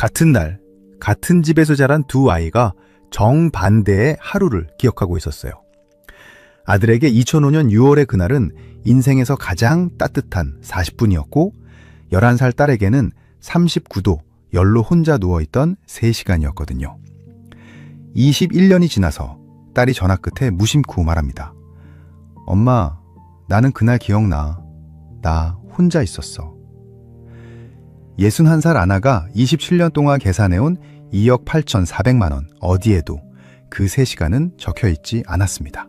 같은 날, 같은 집에서 자란 두 아이가 정반대의 하루를 기억하고 있었어요. 아들에게 2005년 6월의 그날은 인생에서 가장 따뜻한 40분이었고 11살 딸에게는 39도 열로 혼자 누워있던 3시간이었거든요. 21년이 지나서 딸이 전화 끝에 무심코 말합니다. 엄마, 나는 그날 기억나. 나 혼자 있었어. 61살 아나가 27년 동안 계산해온 2억 8,400만 원 어디에도 그 3시간은 적혀있지 않았습니다.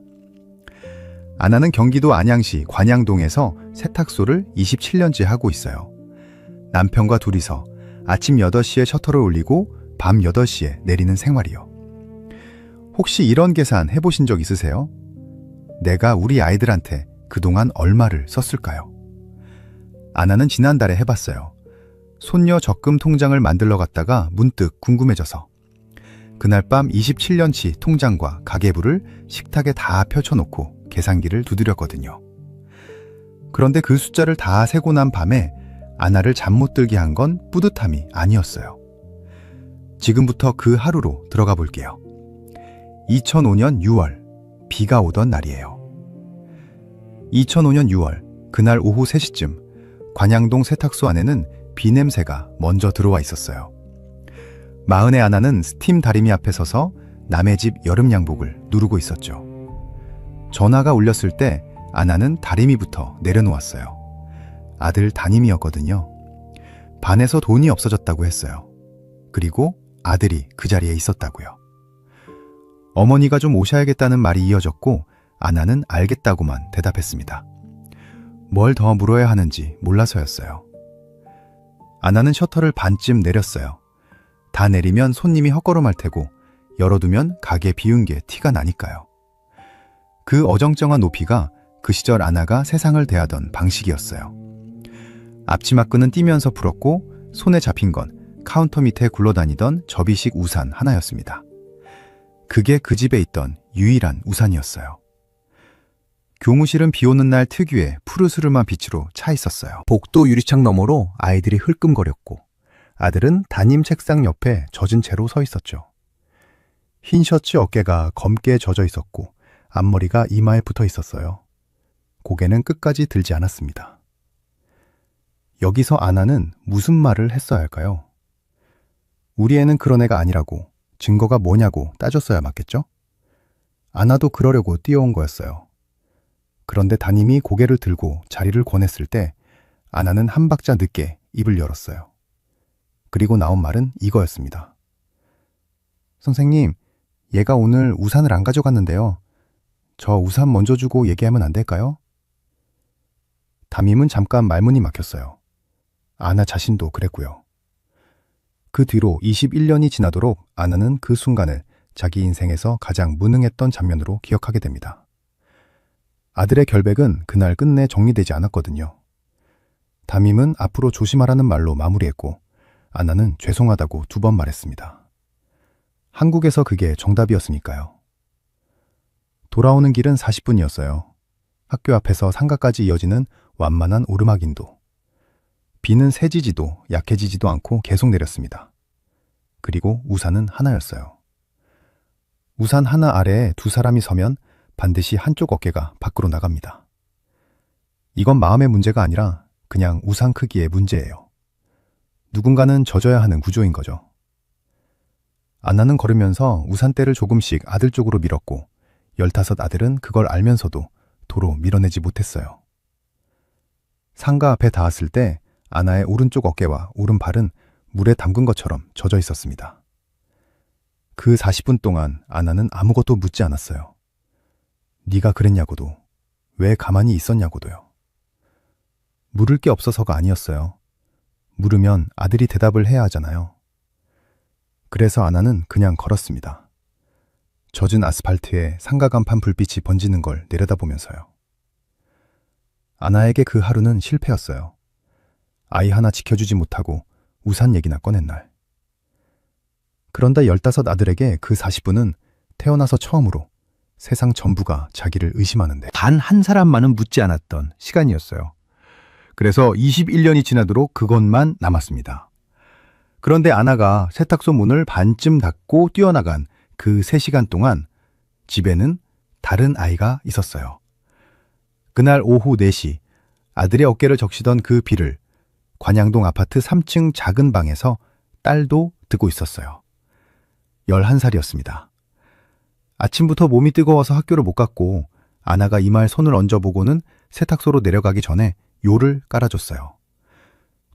아나는 경기도 안양시 관양동에서 세탁소를 27년째 하고 있어요. 남편과 둘이서 아침 8시에 셔터를 올리고 밤 8시에 내리는 생활이요. 혹시 이런 계산 해보신 적 있으세요? 내가 우리 아이들한테 그동안 얼마를 썼을까요? 아나는 지난달에 해봤어요. 손녀 적금 통장을 만들러 갔다가 문득 궁금해져서 그날 밤 27년치 통장과 가계부를 식탁에 다 펼쳐놓고 계산기를 두드렸거든요. 그런데 그 숫자를 다 세고 난 밤에 아나를 잠 못 들게 한 건 뿌듯함이 아니었어요. 지금부터 그 하루로 들어가 볼게요. 2005년 6월, 비가 오던 날이에요. 2005년 6월, 그날 오후 3시쯤 관양동 세탁소 안에는 비 냄새가 먼저 들어와 있었어요. 마흔의 아나는 스팀 다리미 앞에 서서 남의 집 여름 양복을 누르고 있었죠. 전화가 울렸을 때 아나는 다리미부터 내려놓았어요. 아들 담임이었거든요. 반에서 돈이 없어졌다고 했어요. 그리고 아들이 그 자리에 있었다고요. 어머니가 좀 오셔야겠다는 말이 이어졌고 아나는 알겠다고만 대답했습니다. 뭘 더 물어야 하는지 몰라서였어요. 아나는 셔터를 반쯤 내렸어요. 다 내리면 손님이 헛걸음할 테고 열어두면 가게 비운 게 티가 나니까요. 그 어정쩡한 높이가 그 시절 아나가 세상을 대하던 방식이었어요. 앞치마끈은 띄면서 풀었고 손에 잡힌 건 카운터 밑에 굴러다니던 접이식 우산 하나였습니다. 그게 그 집에 있던 유일한 우산이었어요. 교무실은 비 오는 날 특유의 푸르스름한 빛으로 차 있었어요. 복도 유리창 너머로 아이들이 흘끔거렸고 아들은 담임 책상 옆에 젖은 채로 서 있었죠. 흰 셔츠 어깨가 검게 젖어 있었고 앞머리가 이마에 붙어 있었어요. 고개는 끝까지 들지 않았습니다. 여기서 아나는 무슨 말을 했어야 할까요? 우리 애는 그런 애가 아니라고, 증거가 뭐냐고 따졌어야 맞겠죠? 아나도 그러려고 뛰어온 거였어요. 그런데 담임이 고개를 들고 자리를 권했을 때 아나는 한 박자 늦게 입을 열었어요. 그리고 나온 말은 이거였습니다. 선생님, 얘가 오늘 우산을 안 가져갔는데요. 저 우산 먼저 주고 얘기하면 안 될까요? 담임은 잠깐 말문이 막혔어요. 아나 자신도 그랬고요. 그 뒤로 21년이 지나도록 아나는 그 순간을 자기 인생에서 가장 무능했던 장면으로 기억하게 됩니다. 아들의 결백은 그날 끝내 정리되지 않았거든요. 담임은 앞으로 조심하라는 말로 마무리했고 아나는 죄송하다고 2번 말했습니다. 한국에서 그게 정답이었으니까요. 돌아오는 길은 40분이었어요. 학교 앞에서 상가까지 이어지는 완만한 오르막인도. 비는 세지지도 약해지지도 않고 계속 내렸습니다. 그리고 우산은 하나였어요. 우산 하나 아래에 2사람이 서면 반드시 한쪽 어깨가 밖으로 나갑니다. 이건 마음의 문제가 아니라 그냥 우산 크기의 문제예요. 누군가는 젖어야 하는 구조인 거죠. 아나는 걸으면서 우산대를 조금씩 아들 쪽으로 밀었고 15 아들은 그걸 알면서도 도로 밀어내지 못했어요. 상가 앞에 닿았을 때 아나의 오른쪽 어깨와 오른발은 물에 담근 것처럼 젖어 있었습니다. 그 40분 동안 아나는 아무것도 묻지 않았어요. 네가 그랬냐고도, 왜 가만히 있었냐고도요. 물을 게 없어서가 아니었어요. 물으면 아들이 대답을 해야 하잖아요. 그래서 아나는 그냥 걸었습니다. 젖은 아스팔트에 상가 간판 불빛이 번지는 걸 내려다보면서요. 아나에게 그 하루는 실패였어요. 아이 하나 지켜주지 못하고 우산 얘기나 꺼낸 날. 그런데 15 아들에게 그 40분은 태어나서 처음으로 세상 전부가 자기를 의심하는데 단 한 사람만은 묻지 않았던 시간이었어요. 그래서 21년이 지나도록 그것만 남았습니다. 그런데 아나가 세탁소 문을 반쯤 닫고 뛰어나간 그 3시간 동안 집에는 다른 아이가 있었어요. 그날 오후 4시 아들의 어깨를 적시던 그 비를 관양동 아파트 3층 작은 방에서 딸도 듣고 있었어요. 11살이었습니다. 아침부터 몸이 뜨거워서 학교를 못 갔고 아나가 이마에 손을 얹어보고는 세탁소로 내려가기 전에 요를 깔아줬어요.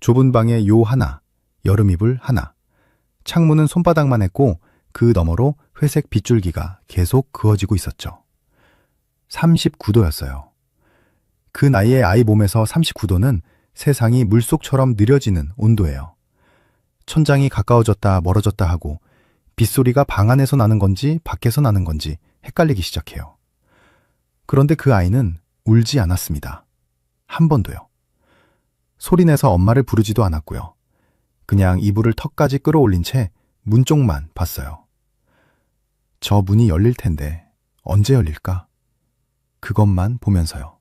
좁은 방에 요 하나, 여름 이불 하나, 창문은 손바닥만 했고 그 너머로 회색 빗줄기가 계속 그어지고 있었죠. 39도였어요. 그 나이에 아이 몸에서 39도는 세상이 물속처럼 느려지는 온도예요. 천장이 가까워졌다 멀어졌다 하고 빗소리가 방 안에서 나는 건지 밖에서 나는 건지 헷갈리기 시작해요. 그런데 그 아이는 울지 않았습니다. 한 번도요. 소리내서 엄마를 부르지도 않았고요. 그냥 이불을 턱까지 끌어올린 채 문 쪽만 봤어요. 저 문이 열릴 텐데 언제 열릴까? 그것만 보면서요.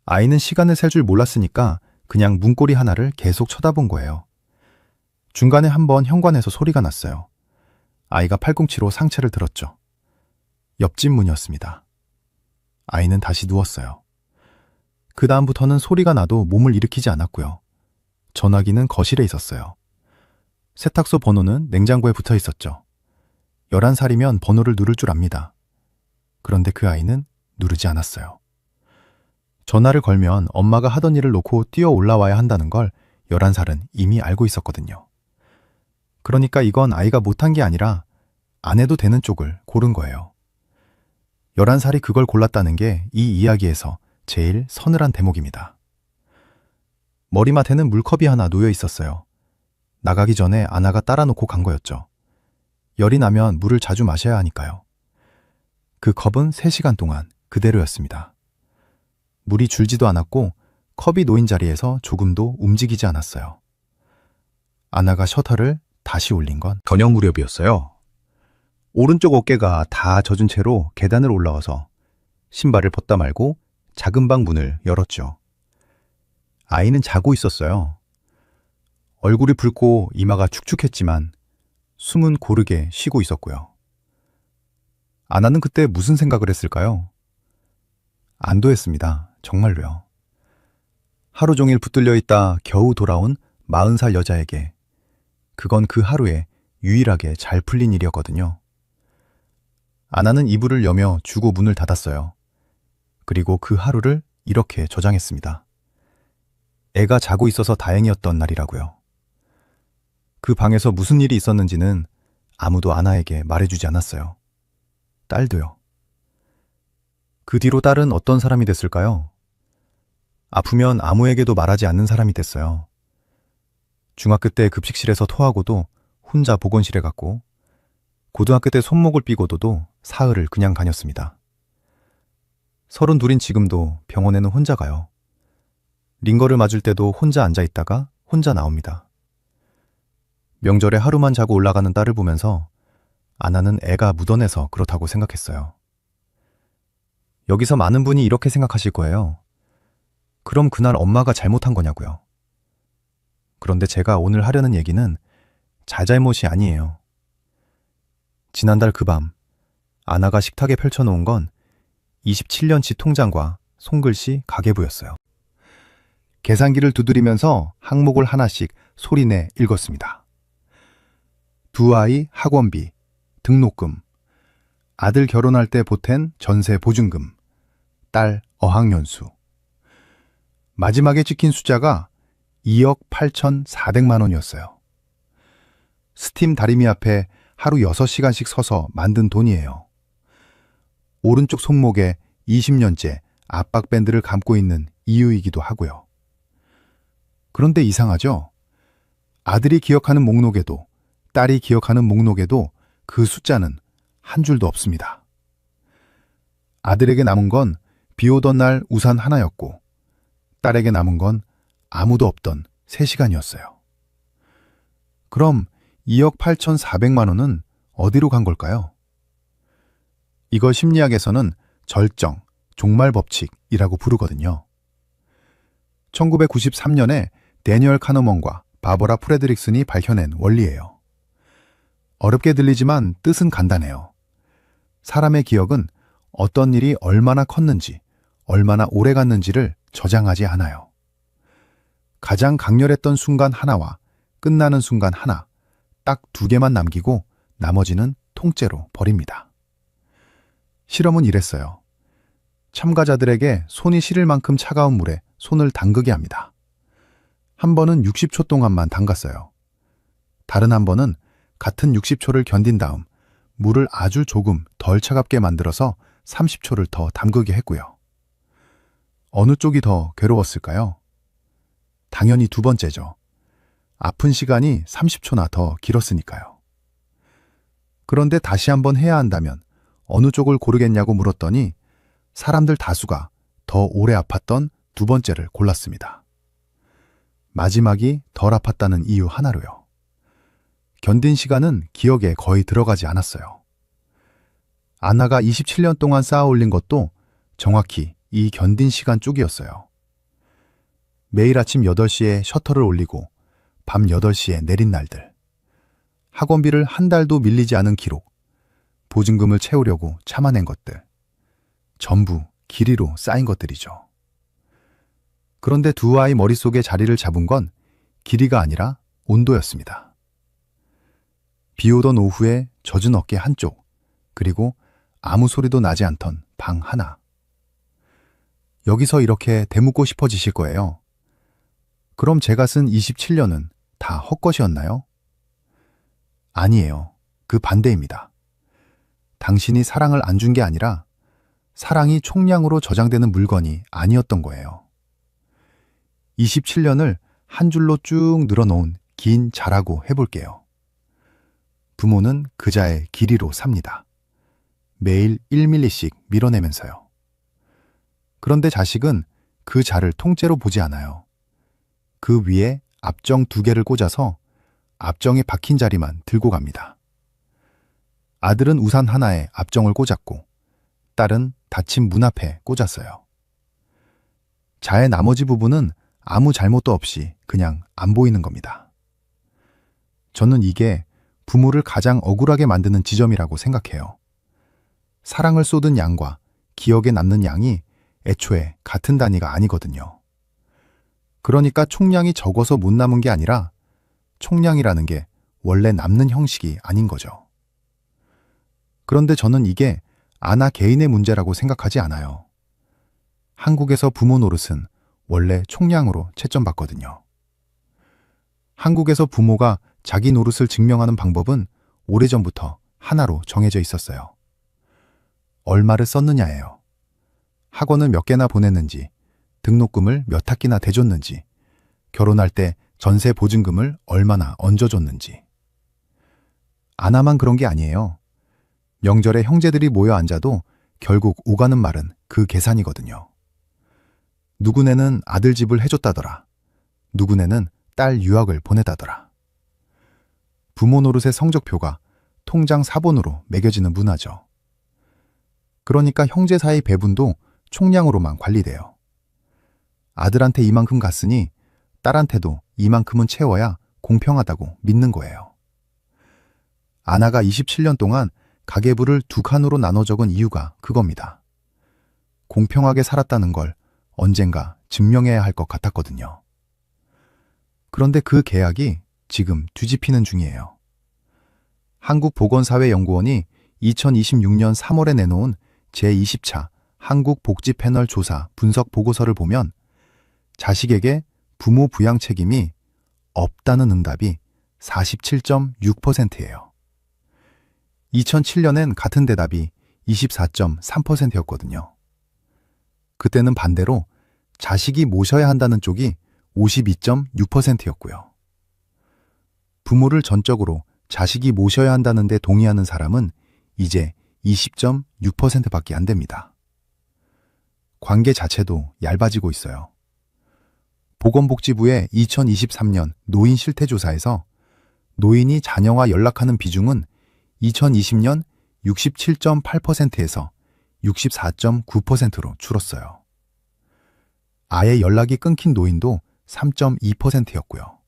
아이는 시간을 셀 줄 몰랐으니까 그냥 문고리 하나를 계속 쳐다본 거예요. 중간에 한번 현관에서 소리가 났어요. 아이가 팔꿈치로 상체를 들었죠. 옆집 문이었습니다. 아이는 다시 누웠어요. 그 다음부터는 소리가 나도 몸을 일으키지 않았고요. 전화기는 거실에 있었어요. 세탁소 번호는 냉장고에 붙어 있었죠. 11살이면 번호를 누를 줄 압니다. 그런데 그 아이는 누르지 않았어요. 전화를 걸면 엄마가 하던 일을 놓고 뛰어 올라와야 한다는 걸 11살은 이미 알고 있었거든요. 그러니까 이건 아이가 못한 게 아니라 안 해도 되는 쪽을 고른 거예요. 11살이 그걸 골랐다는 게 이 이야기에서 제일 서늘한 대목입니다. 머리맡에는 물컵이 하나 놓여 있었어요. 나가기 전에 아나가 따라놓고 간 거였죠. 열이 나면 물을 자주 마셔야 하니까요. 그 컵은 3시간 동안 그대로였습니다. 물이 줄지도 않았고 컵이 놓인 자리에서 조금도 움직이지 않았어요. 아나가 셔터를 다시 올린 건 저녁 무렵이었어요. 오른쪽 어깨가 다 젖은 채로 계단을 올라와서 신발을 벗다 말고 작은 방 문을 열었죠. 아이는 자고 있었어요. 얼굴이 붉고 이마가 축축했지만 숨은 고르게 쉬고 있었고요. 아나는 그때 무슨 생각을 했을까요? 안도했습니다. 정말로요. 하루 종일 붙들려 있다 겨우 돌아온 40살 여자에게 그건 그 하루에 유일하게 잘 풀린 일이었거든요. 아나는 이불을 여며 주고 문을 닫았어요. 그리고 그 하루를 이렇게 저장했습니다. 애가 자고 있어서 다행이었던 날이라고요. 그 방에서 무슨 일이 있었는지는 아무도 아나에게 말해주지 않았어요. 딸도요. 그 뒤로 딸은 어떤 사람이 됐을까요? 아프면 아무에게도 말하지 않는 사람이 됐어요. 중학교 때 급식실에서 토하고도 혼자 보건실에 갔고, 고등학교 때 손목을 삐고도도 사흘을 그냥 다녔습니다. 32인 지금도 병원에는 혼자 가요. 링거를 맞을 때도 혼자 앉아있다가 혼자 나옵니다. 명절에 하루만 자고 올라가는 딸을 보면서 아나는 애가 묻어내서 그렇다고 생각했어요. 여기서 많은 분이 이렇게 생각하실 거예요. 그럼 그날 엄마가 잘못한 거냐고요. 그런데 제가 오늘 하려는 얘기는 잘잘못이 아니에요. 지난달 그 밤 아나가 식탁에 펼쳐놓은 건 27년치 통장과 손글씨 가계부였어요. 계산기를 두드리면서 항목을 하나씩 소리내 읽었습니다. 두 아이 학원비, 등록금, 아들 결혼할 때 보탠 전세 보증금, 딸 어학연수. 마지막에 찍힌 숫자가 2억 8,400만 원이었어요. 스팀 다리미 앞에 하루 6시간씩 서서 만든 돈이에요. 오른쪽 손목에 20년째 압박밴드를 감고 있는 이유이기도 하고요. 그런데 이상하죠? 아들이 기억하는 목록에도 딸이 기억하는 목록에도 그 숫자는 한 줄도 없습니다. 아들에게 남은 건 비 오던 날 우산 하나였고 딸에게 남은 건 아무도 없던 3시간이었어요. 그럼 2억 8,400만 원은 어디로 간 걸까요? 이걸 심리학에서는 절정, 종말 법칙이라고 부르거든요. 1993년에 데니얼 카너먼과 바버라 프레드릭슨이 밝혀낸 원리예요. 어렵게 들리지만 뜻은 간단해요. 사람의 기억은 어떤 일이 얼마나 컸는지, 얼마나 오래 갔는지를 저장하지 않아요. 가장 강렬했던 순간 하나와 끝나는 순간 하나, 딱 두 개만 남기고 나머지는 통째로 버립니다. 실험은 이랬어요. 참가자들에게 손이 시릴 만큼 차가운 물에 손을 담그게 합니다. 한 번은 60초 동안만 담갔어요. 다른 한 번은 같은 60초를 견딘 다음 물을 아주 조금 덜 차갑게 만들어서 30초를 더 담그게 했고요. 어느 쪽이 더 괴로웠을까요? 당연히 두 번째죠. 아픈 시간이 30초나 더 길었으니까요. 그런데 다시 한번 해야 한다면 어느 쪽을 고르겠냐고 물었더니 사람들 다수가 더 오래 아팠던 두 번째를 골랐습니다. 마지막이 덜 아팠다는 이유 하나로요. 견딘 시간은 기억에 거의 들어가지 않았어요. 아나가 27년 동안 쌓아 올린 것도 정확히 이 견딘 시간 쪽이었어요. 매일 아침 8시에 셔터를 올리고 밤 8시에 내린 날들. 학원비를 한 달도 밀리지 않은 기록. 보증금을 채우려고 참아낸 것들. 전부 길이로 쌓인 것들이죠. 그런데 두 아이 머릿속에 자리를 잡은 건 길이가 아니라 온도였습니다. 비 오던 오후에 젖은 어깨 한쪽, 그리고 아무 소리도 나지 않던 방 하나. 여기서 이렇게 되묻고 싶어지실 거예요. 그럼 제가 쓴 27년은 다 헛것이었나요? 아니에요. 그 반대입니다. 당신이 사랑을 안 준 게 아니라 사랑이 총량으로 저장되는 물건이 아니었던 거예요. 27년을 한 줄로 쭉 늘어놓은 긴 자라고 해볼게요. 부모는 그자의 길이로 삽니다. 매일 1mm씩 밀어내면서요. 그런데 자식은 그 자를 통째로 보지 않아요. 그 위에 앞정 2개를 꽂아서 앞정에 박힌 자리만 들고 갑니다. 아들은 우산 하나에 앞정을 꽂았고 딸은 닫힌 문 앞에 꽂았어요. 자의 나머지 부분은 아무 잘못도 없이 그냥 안 보이는 겁니다. 저는 이게 부모를 가장 억울하게 만드는 지점이라고 생각해요. 사랑을 쏟은 양과 기억에 남는 양이 애초에 같은 단위가 아니거든요. 그러니까 총량이 적어서 못 남은 게 아니라 총량이라는 게 원래 남는 형식이 아닌 거죠. 그런데 저는 이게 아나 개인의 문제라고 생각하지 않아요. 한국에서 부모 노릇은 원래 총량으로 채점받거든요. 한국에서 부모가 자기 노릇을 증명하는 방법은 오래전부터 하나로 정해져 있었어요. 얼마를 썼느냐예요. 학원을 몇 개나 보냈는지, 등록금을 몇 학기나 대줬는지, 결혼할 때 전세 보증금을 얼마나 얹어줬는지. 아나만 그런 게 아니에요. 명절에 형제들이 모여 앉아도 결국 오가는 말은 그 계산이거든요. 누구네는 아들 집을 해줬다더라. 누구네는 딸 유학을 보내다더라. 부모 노릇의 성적표가 통장 사본으로 매겨지는 문화죠. 그러니까 형제 사이 배분도 총량으로만 관리돼요. 아들한테 이만큼 갔으니 딸한테도 이만큼은 채워야 공평하다고 믿는 거예요. 아나가 27년 동안 가계부를 2칸으로 나눠 적은 이유가 그겁니다. 공평하게 살았다는 걸 언젠가 증명해야 할 것 같았거든요. 그런데 그 계약이 지금 뒤집히는 중이에요. 한국보건사회연구원이 2026년 3월에 내놓은 제20차 한국복지 패널 조사 분석 보고서를 보면 자식에게 부모 부양 책임이 없다는 응답이 47.6%예요. 2007년엔 같은 대답이 24.3%였거든요. 그때는 반대로 자식이 모셔야 한다는 쪽이 52.6%였고요. 부모를 전적으로 자식이 모셔야 한다는 데 동의하는 사람은 이제 20.6%밖에 안 됩니다. 관계 자체도 얇아지고 있어요. 보건복지부의 2023년 노인 실태조사에서 노인이 자녀와 연락하는 비중은 2020년 67.8%에서 64.9%로 줄었어요. 아예 연락이 끊긴 노인도 3.2%였고요.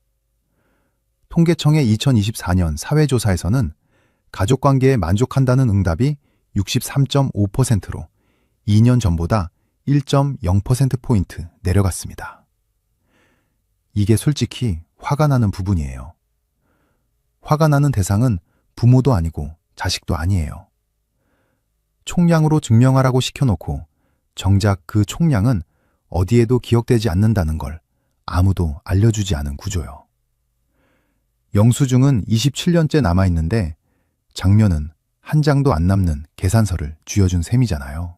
통계청의 2024년 사회조사에서는 가족관계에 만족한다는 응답이 63.5%로 2년 전보다 1.0%포인트 내려갔습니다. 이게 솔직히 화가 나는 부분이에요. 화가 나는 대상은 부모도 아니고 자식도 아니에요. 총량으로 증명하라고 시켜놓고 정작 그 총량은 어디에도 기억되지 않는다는 걸 아무도 알려주지 않은 구조요. 영수증은 27년째 남아있는데 장면은 한 장도 안 남는 계산서를 쥐어준 셈이잖아요.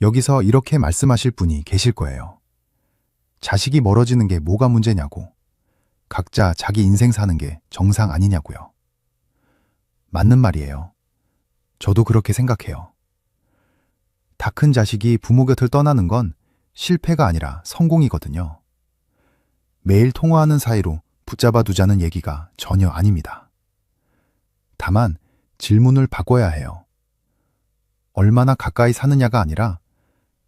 여기서 이렇게 말씀하실 분이 계실 거예요. 자식이 멀어지는 게 뭐가 문제냐고. 각자 자기 인생 사는 게 정상 아니냐고요. 맞는 말이에요. 저도 그렇게 생각해요. 다 큰 자식이 부모 곁을 떠나는 건 실패가 아니라 성공이거든요. 매일 통화하는 사이로 붙잡아 두자는 얘기가 전혀 아닙니다. 다만 질문을 바꿔야 해요. 얼마나 가까이 사느냐가 아니라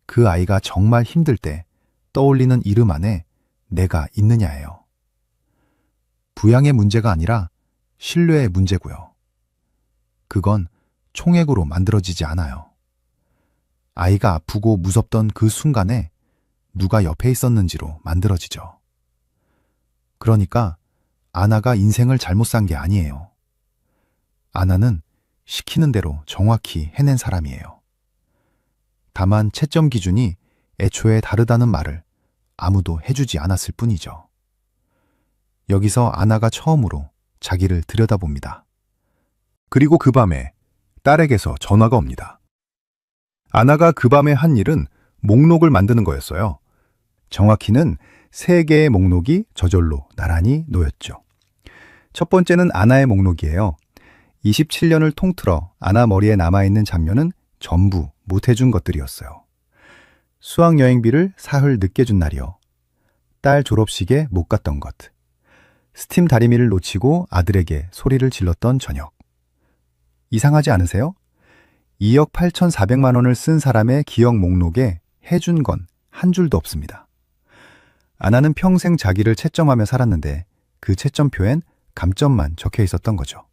그 아이가 정말 힘들 때 떠올리는 이름 안에 내가 있느냐예요. 부양의 문제가 아니라 신뢰의 문제고요. 그건 총액으로 만들어지지 않아요. 아이가 아프고 무섭던 그 순간에 누가 옆에 있었는지로 만들어지죠. 그러니까 아나가 인생을 잘못 산 게 아니에요. 아나는 시키는 대로 정확히 해낸 사람이에요. 다만 채점 기준이 애초에 다르다는 말을 아무도 해주지 않았을 뿐이죠. 여기서 아나가 처음으로 자기를 들여다봅니다. 그리고 그 밤에 딸에게서 전화가 옵니다. 아나가 그 밤에 한 일은 목록을 만드는 거였어요. 정확히는 3개의 목록이 저절로 나란히 놓였죠. 첫 번째는 아나의 목록이에요. 27년을 통틀어 아나 머리에 남아있는 잡면은 전부 못해준 것들이었어요. 수학여행비를 사흘 늦게 준 날이요. 딸 졸업식에 못 갔던 것. 스팀 다리미를 놓치고 아들에게 소리를 질렀던 저녁. 이상하지 않으세요? 2억 8,400만 원을 쓴 사람의 기억 목록에 해준 건 한 줄도 없습니다. 아나는 평생 자기를 채점하며 살았는데 그 채점표엔 감점만 적혀 있었던 거죠.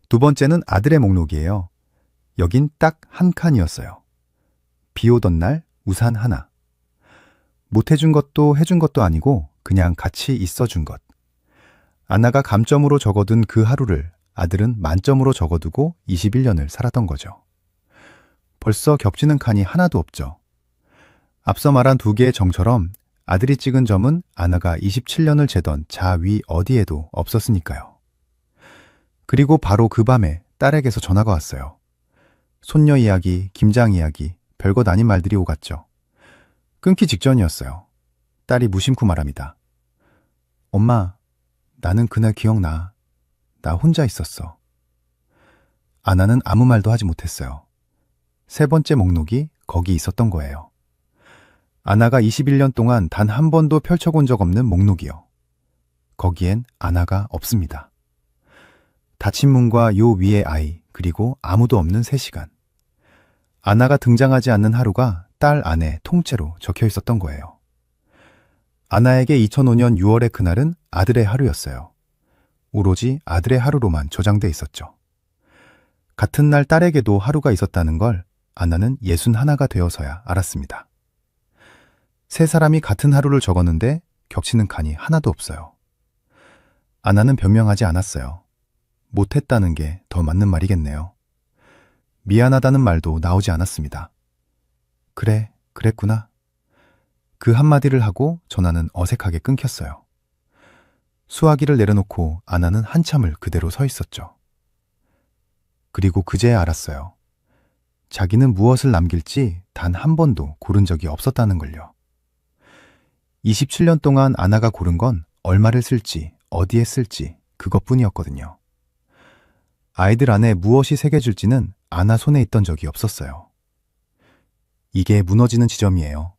두 번째는 아들의 목록이에요. 여긴 딱 한 칸이었어요. 비 오던 날 우산 하나. 못 해준 것도 해준 것도 아니고 그냥 같이 있어준 것. 아나가 감점으로 적어둔 그 하루를 아들은 만점으로 적어두고 21년을 살았던 거죠. 벌써 겹치는 칸이 하나도 없죠. 앞서 말한 2개의 점처럼 아들이 찍은 점은 아나가 27년을 재던 자 위 어디에도 없었으니까요. 그리고 바로 그 밤에 딸에게서 전화가 왔어요. 손녀 이야기, 김장 이야기, 별것 아닌 말들이 오갔죠. 끊기 직전이었어요. 딸이 무심코 말합니다. 엄마, 나는 그날 기억나. 나 혼자 있었어. 아나는 아무 말도 하지 못했어요. 3번째 목록이 거기 있었던 거예요. 아나가 21년 동안 단 한 번도 펼쳐본 적 없는 목록이요. 거기엔 아나가 없습니다. 닫힌 문과 요 위의 아이, 그리고 아무도 없는 3시간. 아나가 등장하지 않는 하루가 딸 안에 통째로 적혀 있었던 거예요. 아나에게 2005년 6월의 그날은 아들의 하루였어요. 오로지 아들의 하루로만 저장돼 있었죠. 같은 날 딸에게도 하루가 있었다는 걸 아나는 61가 되어서야 알았습니다. 3사람이 같은 하루를 적었는데 겹치는 칸이 하나도 없어요. 아나는 변명하지 않았어요. 못했다는 게 더 맞는 말이겠네요. 미안하다는 말도 나오지 않았습니다. 그래, 그랬구나. 그 한마디를 하고 전화는 어색하게 끊겼어요. 수화기를 내려놓고 아나는 한참을 그대로 서 있었죠. 그리고 그제야 알았어요. 자기는 무엇을 남길지 단 한 번도 고른 적이 없었다는 걸요. 27년 동안 아나가 고른 건 얼마를 쓸지, 어디에 쓸지 그것뿐이었거든요. 아이들 안에 무엇이 새겨질지는 아나 손에 있던 적이 없었어요. 이게 무너지는 지점이에요.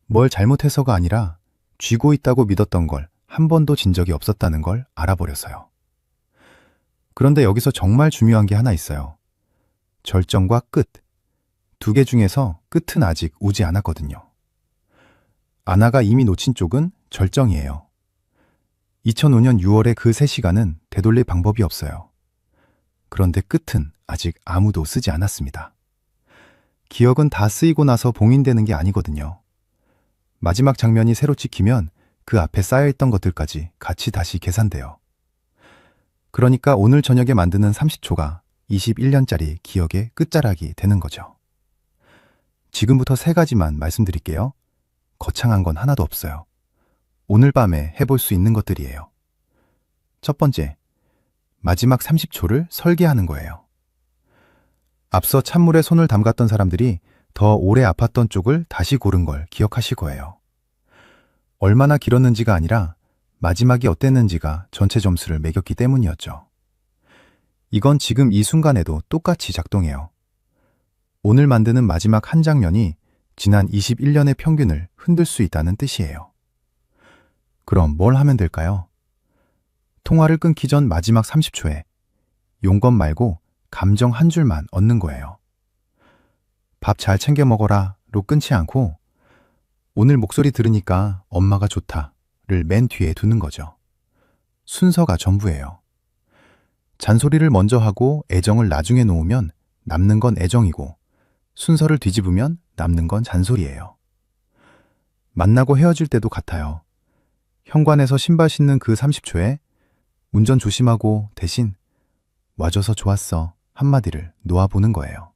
뭘 잘못해서가 아니라 쥐고 있다고 믿었던 걸 한 번도 진 적이 없었다는 걸 알아버려서요. 그런데 여기서 정말 중요한 게 하나 있어요. 절정과 끝. 2개 중에서 끝은 아직 오지 않았거든요. 아나가 이미 놓친 쪽은 절정이에요. 2005년 6월의 그 3시간은 되돌릴 방법이 없어요. 그런데 끝은 아직 아무도 쓰지 않았습니다. 기억은 다 쓰이고 나서 봉인되는 게 아니거든요. 마지막 장면이 새로 찍히면 그 앞에 쌓여있던 것들까지 같이 다시 계산돼요. 그러니까 오늘 저녁에 만드는 30초가 21년짜리 기억의 끝자락이 되는 거죠. 지금부터 3가지만 말씀드릴게요. 거창한 건 하나도 없어요. 오늘 밤에 해볼 수 있는 것들이에요. 첫 번째, 마지막 30초를 설계하는 거예요. 앞서 찬물에 손을 담갔던 사람들이 더 오래 아팠던 쪽을 다시 고른 걸 기억하실 거예요. 얼마나 길었는지가 아니라 마지막이 어땠는지가 전체 점수를 매겼기 때문이었죠. 이건 지금 이 순간에도 똑같이 작동해요. 오늘 만드는 마지막 한 장면이 지난 21년의 평균을 흔들 수 있다는 뜻이에요. 그럼 뭘 하면 될까요? 통화를 끊기 전 마지막 30초에 용건 말고 감정 한 줄만 얻는 거예요. 밥 잘 챙겨 먹어라로 끊지 않고 오늘 목소리 들으니까 엄마가 좋다를 맨 뒤에 두는 거죠. 순서가 전부예요. 잔소리를 먼저 하고 애정을 나중에 놓으면 남는 건 애정이고 순서를 뒤집으면 남는 건 잔소리예요. 만나고 헤어질 때도 같아요. 현관에서 신발 신는 그 30초에 운전 조심하고 대신 와줘서 좋았어 한마디를 놓아보는 거예요.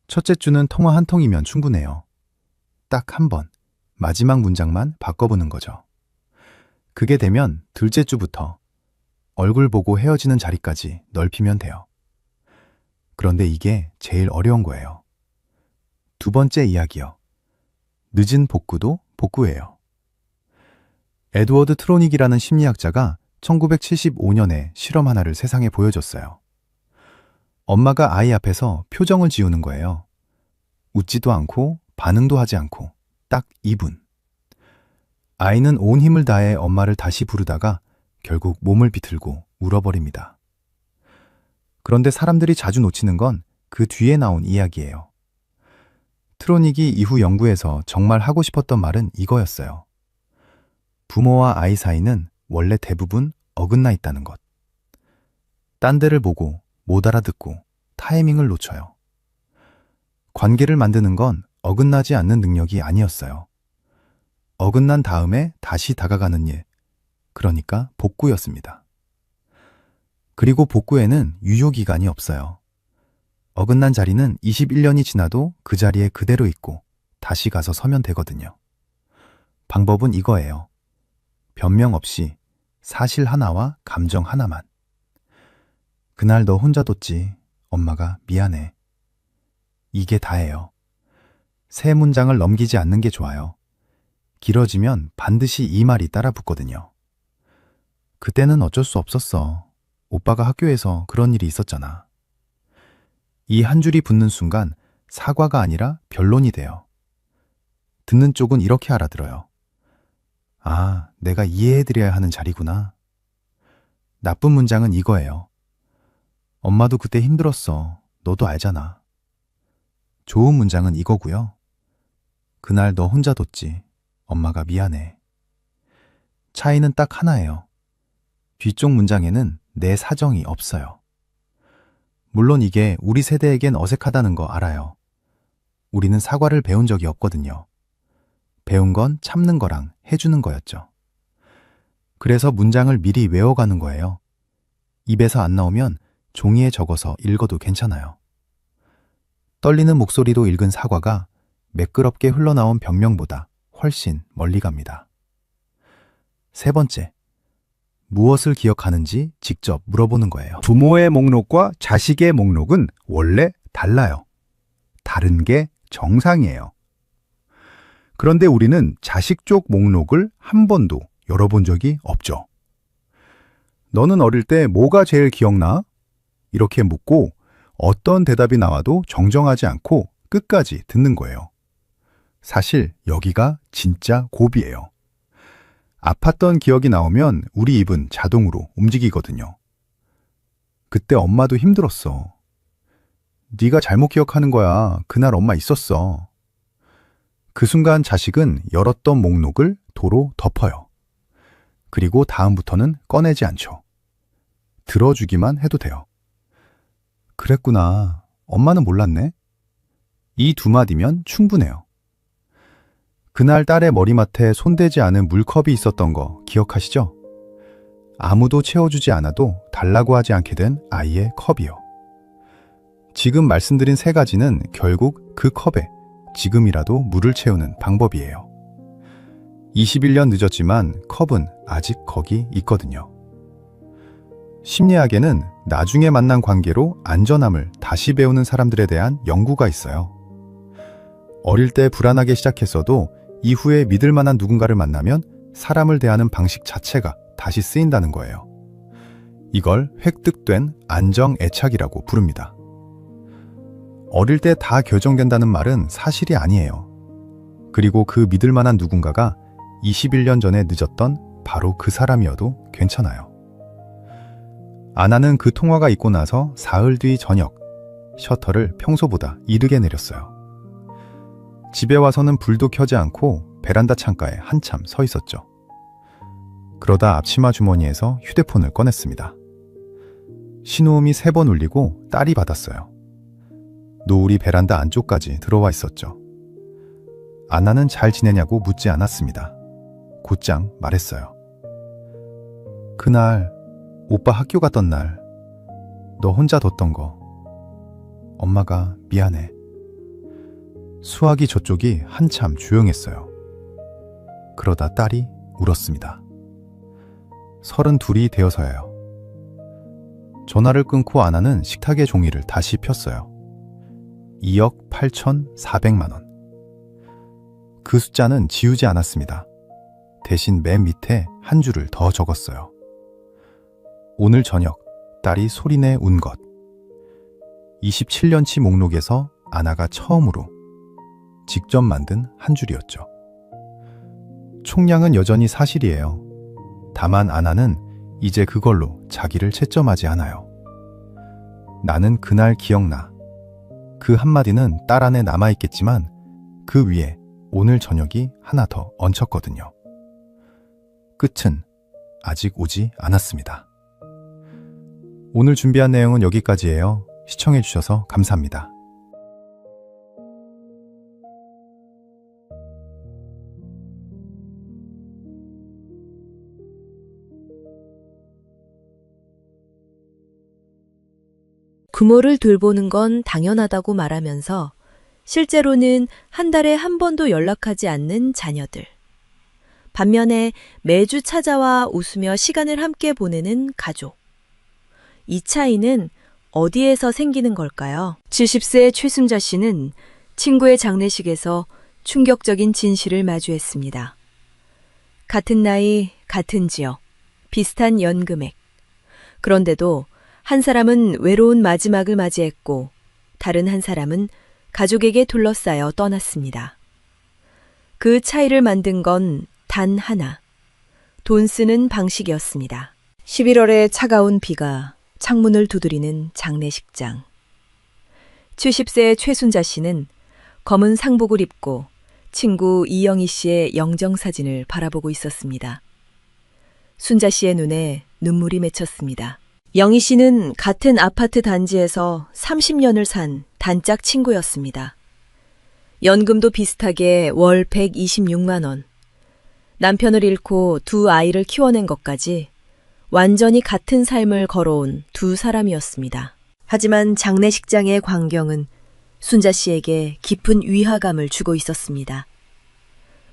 첫째 주는 통화 한 통이면 충분해요. 딱 한 번, 마지막 문장만 바꿔보는 거죠. 그게 되면 둘째 주부터 얼굴 보고 헤어지는 자리까지 넓히면 돼요. 그런데 이게 제일 어려운 거예요. 두 번째 이야기요. 늦은 복구도 복구예요. 에드워드 트로닉이라는 심리학자가 1975년에 실험 하나를 세상에 보여줬어요. 엄마가 아이 앞에서 표정을 지우는 거예요. 웃지도 않고 반응도 하지 않고 딱 2분. 아이는 온 힘을 다해 엄마를 다시 부르다가 결국 몸을 비틀고 울어버립니다. 그런데 사람들이 자주 놓치는 건 그 뒤에 나온 이야기예요. 트로닉이 이후 연구에서 정말 하고 싶었던 말은 이거였어요. 부모와 아이 사이는 원래 대부분 어긋나 있다는 것. 딴 데를 보고 못 알아듣고 타이밍을 놓쳐요. 관계를 만드는 건 어긋나지 않는 능력이 아니었어요. 어긋난 다음에 다시 다가가는 일, 그러니까 복구였습니다. 그리고 복구에는 유효기간이 없어요. 어긋난 자리는 21년이 지나도 그 자리에 그대로 있고 다시 가서 서면 되거든요. 방법은 이거예요. 변명 없이 사실 하나와 감정 하나만. 그날 너 혼자 뒀지. 엄마가 미안해. 이게 다예요. 세 문장을 넘기지 않는 게 좋아요. 길어지면 반드시 이 말이 따라 붙거든요. 그때는 어쩔 수 없었어. 오빠가 학교에서 그런 일이 있었잖아. 이 한 줄이 붙는 순간 사과가 아니라 변론이 돼요. 듣는 쪽은 이렇게 알아들어요. 아, 내가 이해해드려야 하는 자리구나. 나쁜 문장은 이거예요. 엄마도 그때 힘들었어. 너도 알잖아. 좋은 문장은 이거고요. 그날 너 혼자 뒀지. 엄마가 미안해. 차이는 딱 하나예요. 뒤쪽 문장에는 내 사정이 없어요. 물론 이게 우리 세대에겐 어색하다는 거 알아요. 우리는 사과를 배운 적이 없거든요. 배운 건 참는 거랑 해주는 거였죠. 그래서 문장을 미리 외워가는 거예요. 입에서 안 나오면 종이에 적어서 읽어도 괜찮아요. 떨리는 목소리로 읽은 사과가 매끄럽게 흘러나온 변명보다 훨씬 멀리 갑니다. 세 번째, 무엇을 기억하는지 직접 물어보는 거예요. 부모의 목록과 자식의 목록은 원래 달라요. 다른 게 정상이에요. 그런데 우리는 자식 쪽 목록을 한 번도 열어본 적이 없죠. 너는 어릴 때 뭐가 제일 기억나? 이렇게 묻고 어떤 대답이 나와도 정정하지 않고 끝까지 듣는 거예요. 사실 여기가 진짜 고비예요. 아팠던 기억이 나오면 우리 입은 자동으로 움직이거든요. 그때 엄마도 힘들었어. 네가 잘못 기억하는 거야. 그날 엄마 있었어. 그 순간 자식은 열었던 목록을 도로 덮어요. 그리고 다음부터는 꺼내지 않죠. 들어주기만 해도 돼요. 그랬구나. 엄마는 몰랐네. 이 두 마디면 충분해요. 그날 딸의 머리맡에 손대지 않은 물컵이 있었던 거 기억하시죠? 아무도 채워주지 않아도 달라고 하지 않게 된 아이의 컵이요. 지금 말씀드린 세 가지는 결국 그 컵에 지금이라도 물을 채우는 방법이에요. 21년 늦었지만 컵은 아직 거기 있거든요. 심리학에는 나중에 만난 관계로 안전함을 다시 배우는 사람들에 대한 연구가 있어요. 어릴 때 불안하게 시작했어도 이후에 믿을 만한 누군가를 만나면 사람을 대하는 방식 자체가 다시 쓰인다는 거예요. 이걸 획득된 안정애착이라고 부릅니다. 어릴 때 다 결정된다는 말은 사실이 아니에요. 그리고 그 믿을 만한 누군가가 21년 전에 늦었던 바로 그 사람이어도 괜찮아요. 아나는 그 통화가 있고 나서 사흘 뒤 저녁, 셔터를 평소보다 이르게 내렸어요. 집에 와서는 불도 켜지 않고 베란다 창가에 한참 서 있었죠. 그러다 앞치마 주머니에서 휴대폰을 꺼냈습니다. 신호음이 3번 울리고 딸이 받았어요. 노을이 베란다 안쪽까지 들어와 있었죠. 아나는 잘 지내냐고 묻지 않았습니다. 곧장 말했어요. 그날 오빠 학교 갔던 날 너 혼자 뒀던 거 엄마가 미안해. 수화기 저쪽이 한참 조용했어요. 그러다 딸이 울었습니다. 32이 되어서야요. 전화를 끊고 아나는 식탁의 종이를 다시 폈어요. 2억 8,400만 원. 그 숫자는 지우지 않았습니다. 대신 맨 밑에 한 줄을 더 적었어요. 오늘 저녁 딸이 소리내 운 것. 27년치 목록에서 아나가 처음으로 직접 만든 한 줄이었죠. 총량은 여전히 사실이에요. 다만 아나는 이제 그걸로 자기를 채점하지 않아요. 나는 그날 기억나. 그 한마디는 딸 안에 남아있겠지만 그 위에 오늘 저녁이 하나 더 얹혔거든요. 끝은 아직 오지 않았습니다. 오늘 준비한 내용은 여기까지예요. 시청해주셔서 감사합니다. 부모를 돌보는 건 당연하다고 말하면서 실제로는 한 달에 한 번도 연락하지 않는 자녀들. 반면에 매주 찾아와 웃으며 시간을 함께 보내는 가족. 이 차이는 어디에서 생기는 걸까요? 70세 최순자 씨는 친구의 장례식에서 충격적인 진실을 마주했습니다. 같은 나이, 같은 지역, 비슷한 연금액. 그런데도 한 사람은 외로운 마지막을 맞이했고 다른 한 사람은 가족에게 둘러싸여 떠났습니다. 그 차이를 만든 건 단 하나, 돈 쓰는 방식이었습니다. 11월의 차가운 비가 창문을 두드리는 장례식장. 70세 최순자 씨는 검은 상복을 입고 친구 이영희 씨의 영정사진을 바라보고 있었습니다. 순자 씨의 눈에 눈물이 맺혔습니다. 영희 씨는 같은 아파트 단지에서 30년을 산 단짝 친구였습니다. 연금도 비슷하게 월 126만 원. 남편을 잃고 두 아이를 키워낸 것까지 완전히 같은 삶을 걸어온 두 사람이었습니다. 하지만 장례식장의 광경은 순자 씨에게 깊은 위화감을 주고 있었습니다.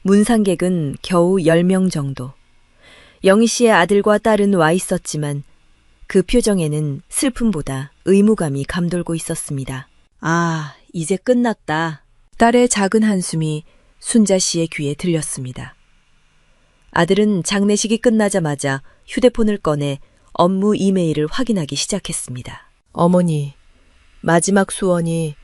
문상객은 겨우 10명 정도. 영희 씨의 아들과 딸은 와 있었지만 그 표정에는 슬픔보다 의무감이 감돌고 있었습니다. 아, 이제 끝났다. 딸의 작은 한숨이 순자 씨의 귀에 들렸습니다. 아들은 장례식이 끝나자마자 휴대폰을 꺼내 업무 이메일을 확인하기 시작했습니다. 어머니, 마지막 소원이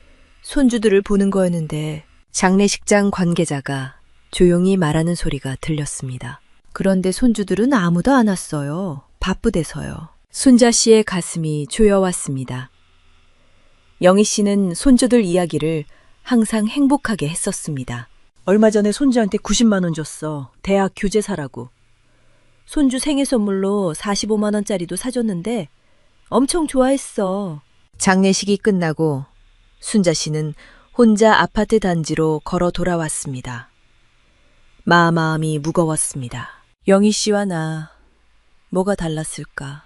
손주들을 보는 거였는데 장례식장 관계자가 조용히 말하는 소리가 들렸습니다. 그런데 손주들은 아무도 안 왔어요. 바쁘대서요. 순자 씨의 가슴이 조여왔습니다. 영희 씨는 손주들 이야기를 항상 행복하게 했었습니다. 얼마 전에 손주한테 90만 원 줬어. 대학 교재 사라고. 손주 생일 선물로 45만 원짜리도 사줬는데 엄청 좋아했어. 장례식이 끝나고 순자 씨는 혼자 아파트 단지로 걸어 돌아왔습니다. 마음이 무거웠습니다. 영희 씨와 나 뭐가 달랐을까?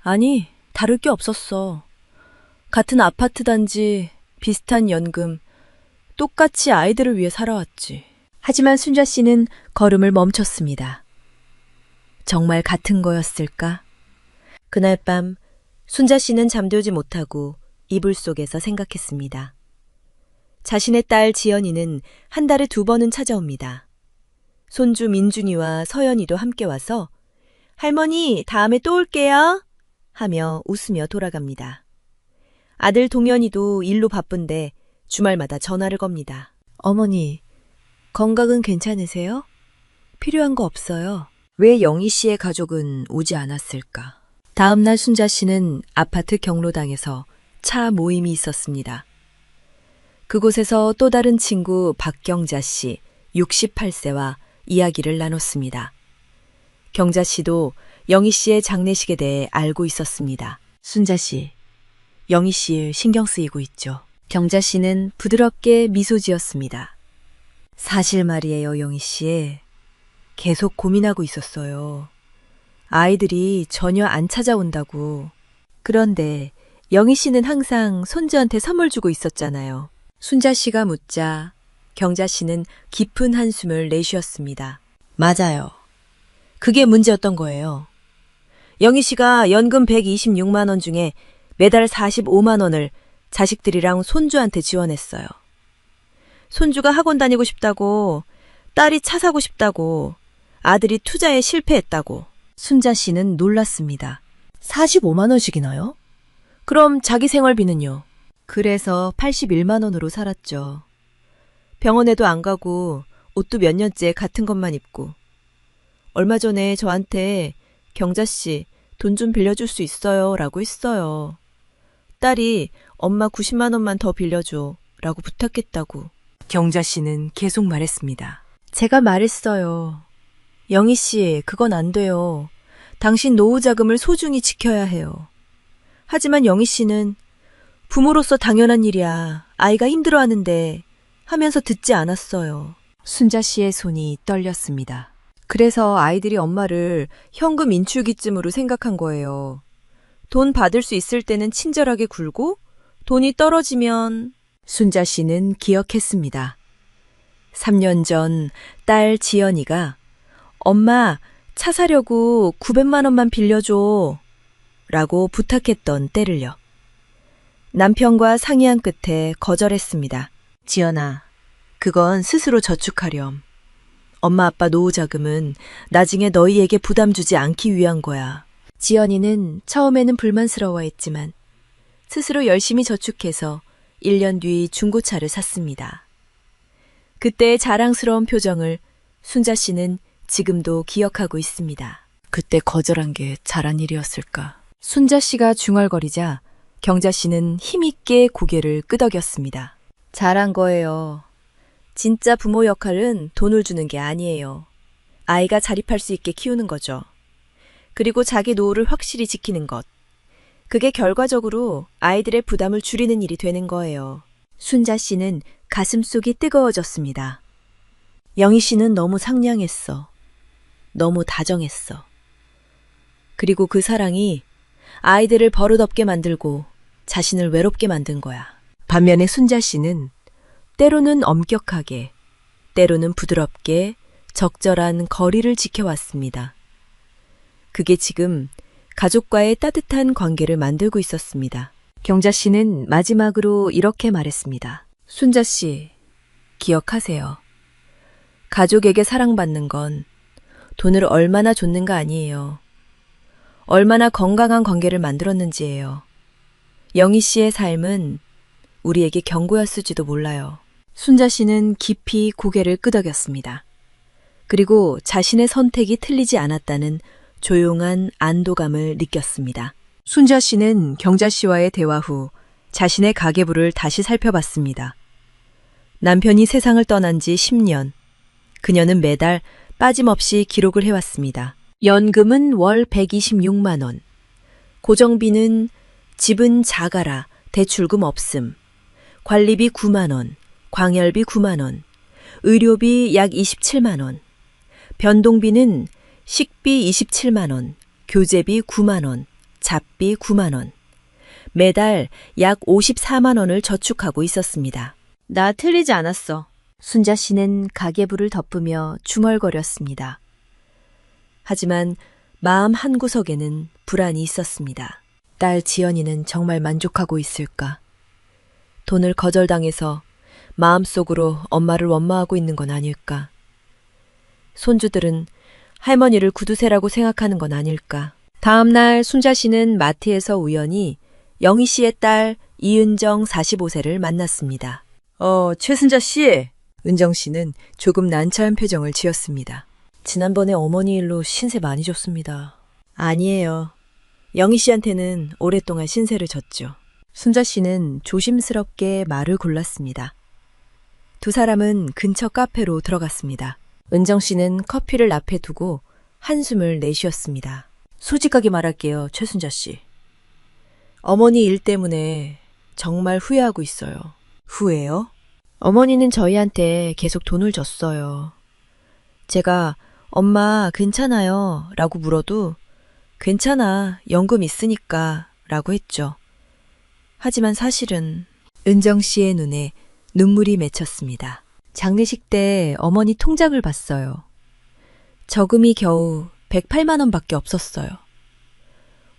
아니, 다를 게 없었어. 같은 아파트 단지, 비슷한 연금, 똑같이 아이들을 위해 살아왔지. 하지만 순자 씨는 걸음을 멈췄습니다. 정말 같은 거였을까? 그날 밤 순자 씨는 잠들지 못하고 이불 속에서 생각했습니다. 자신의 딸 지연이는 한 달에 2번은 찾아옵니다. 손주 민준이와 서연이도 함께 와서 할머니, 다음에 또 올게요 하며 웃으며 돌아갑니다. 아들 동현이도 일로 바쁜데 주말마다 전화를 겁니다. 어머니, 건강은 괜찮으세요? 필요한 거 없어요. 왜 영희 씨의 가족은 오지 않았을까? 다음 날 순자 씨는 아파트 경로당에서 차 모임이 있었습니다. 그곳에서 또 다른 친구 박경자 씨, 68세와 이야기를 나눴습니다. 경자 씨도 영희 씨의 장례식에 대해 알고 있었습니다. 순자 씨, 영희 씨 신경 쓰이고 있죠. 경자 씨는 부드럽게 미소 지었습니다. 사실 말이에요, 영희 씨. 계속 고민하고 있었어요. 아이들이 전혀 안 찾아온다고. 그런데 영희 씨는 항상 손주한테 선물 주고 있었잖아요. 순자 씨가 묻자 경자 씨는 깊은 한숨을 내쉬었습니다. 맞아요. 그게 문제였던 거예요. 영희 씨가 연금 126만 원 중에 매달 45만 원을 자식들이랑 손주한테 지원했어요. 손주가 학원 다니고 싶다고, 딸이 차 사고 싶다고, 아들이 투자에 실패했다고. 순자 씨는 놀랐습니다. 45만 원씩이나요? 그럼 자기 생활비는요? 그래서 81만 원으로 살았죠. 병원에도 안 가고 옷도 몇 년째 같은 것만 입고. 얼마 전에 저한테 경자 씨 돈 좀 빌려줄 수 있어요 라고 했어요. 딸이 엄마 90만 원만 더 빌려줘 라고 부탁했다고. 경자 씨는 계속 말했습니다. 제가 말했어요. 영희 씨, 그건 안 돼요. 당신 노후 자금을 소중히 지켜야 해요. 하지만 영희 씨는 부모로서 당연한 일이야. 아이가 힘들어하는데 하면서 듣지 않았어요. 순자 씨의 손이 떨렸습니다. 그래서 아이들이 엄마를 현금 인출기쯤으로 생각한 거예요. 돈 받을 수 있을 때는 친절하게 굴고 돈이 떨어지면. 순자 씨는 기억했습니다. 3년 전 딸 지연이가 엄마 차 사려고 900만 원만 빌려줘 라고 부탁했던 때를요. 남편과 상의한 끝에 거절했습니다. 지연아, 그건 스스로 저축하렴. 엄마 아빠 노후 자금은 나중에 너희에게 부담 주지 않기 위한 거야. 지연이는 처음에는 불만스러워했지만 스스로 열심히 저축해서 1년 뒤 중고차를 샀습니다. 그때의 자랑스러운 표정을 순자 씨는 지금도 기억하고 있습니다. 그때 거절한 게 잘한 일이었을까? 순자 씨가 중얼거리자 경자 씨는 힘있게 고개를 끄덕였습니다. 잘한 거예요. 진짜 부모 역할은 돈을 주는 게 아니에요. 아이가 자립할 수 있게 키우는 거죠. 그리고 자기 노후를 확실히 지키는 것. 그게 결과적으로 아이들의 부담을 줄이는 일이 되는 거예요. 순자 씨는 가슴속이 뜨거워졌습니다. 영희 씨는 너무 상냥했어. 너무 다정했어. 그리고 그 사랑이 아이들을 버릇없게 만들고 자신을 외롭게 만든 거야. 반면에 순자 씨는 때로는 엄격하게, 때로는 부드럽게 적절한 거리를 지켜왔습니다. 그게 지금 가족과의 따뜻한 관계를 만들고 있었습니다. 경자 씨는 마지막으로 이렇게 말했습니다. 순자 씨, 기억하세요. 가족에게 사랑받는 건 돈을 얼마나 줬는가 아니에요. 얼마나 건강한 관계를 만들었는지예요. 영희 씨의 삶은 우리에게 경고였을지도 몰라요. 순자 씨는 깊이 고개를 끄덕였습니다. 그리고 자신의 선택이 틀리지 않았다는 조용한 안도감을 느꼈습니다. 순자 씨는 경자 씨와의 대화 후 자신의 가계부를 다시 살펴봤습니다. 남편이 세상을 떠난 지 10년, 그녀는 매달 빠짐없이 기록을 해왔습니다. 연금은 월 126만 원. 고정비는 집은 자가라, 대출금 없음. 관리비 9만 원, 광열비 9만 원, 의료비 약 27만 원. 변동비는 식비 27만 원, 교재비 9만 원, 잡비 9만 원. 매달 약 54만 원을 저축하고 있었습니다. 나 틀리지 않았어. 순자 씨는 가계부를 덮으며 중얼거렸습니다. 하지만 마음 한구석에는 불안이 있었습니다. 딸 지연이는 정말 만족하고 있을까? 돈을 거절당해서 마음속으로 엄마를 원망하고 있는 건 아닐까? 손주들은 할머니를 구두쇠라고 생각하는 건 아닐까? 다음 날 순자 씨는 마트에서 우연히 영희 씨의 딸 이은정 45세를 만났습니다. 최순자 씨. 은정 씨는 조금 난처한 표정을 지었습니다. 지난번에 어머니 일로 신세 많이 줬습니다. 아니에요. 영희 씨한테는 오랫동안 신세를 졌죠. 순자 씨는 조심스럽게 말을 골랐습니다. 두 사람은 근처 카페로 들어갔습니다. 은정 씨는 커피를 앞에 두고 한숨을 내쉬었습니다. 솔직하게 말할게요, 최순자 씨. 어머니 일 때문에 정말 후회하고 있어요. 후회요? 어머니는 저희한테 계속 돈을 줬어요. 제가 엄마 괜찮아요 라고 물어도 괜찮아, 연금 있으니까 라고 했죠. 하지만 사실은 은정 씨의 눈에 눈물이 맺혔습니다. 장례식 때 어머니 통장을 봤어요. 저금이 겨우 108만 원밖에 없었어요.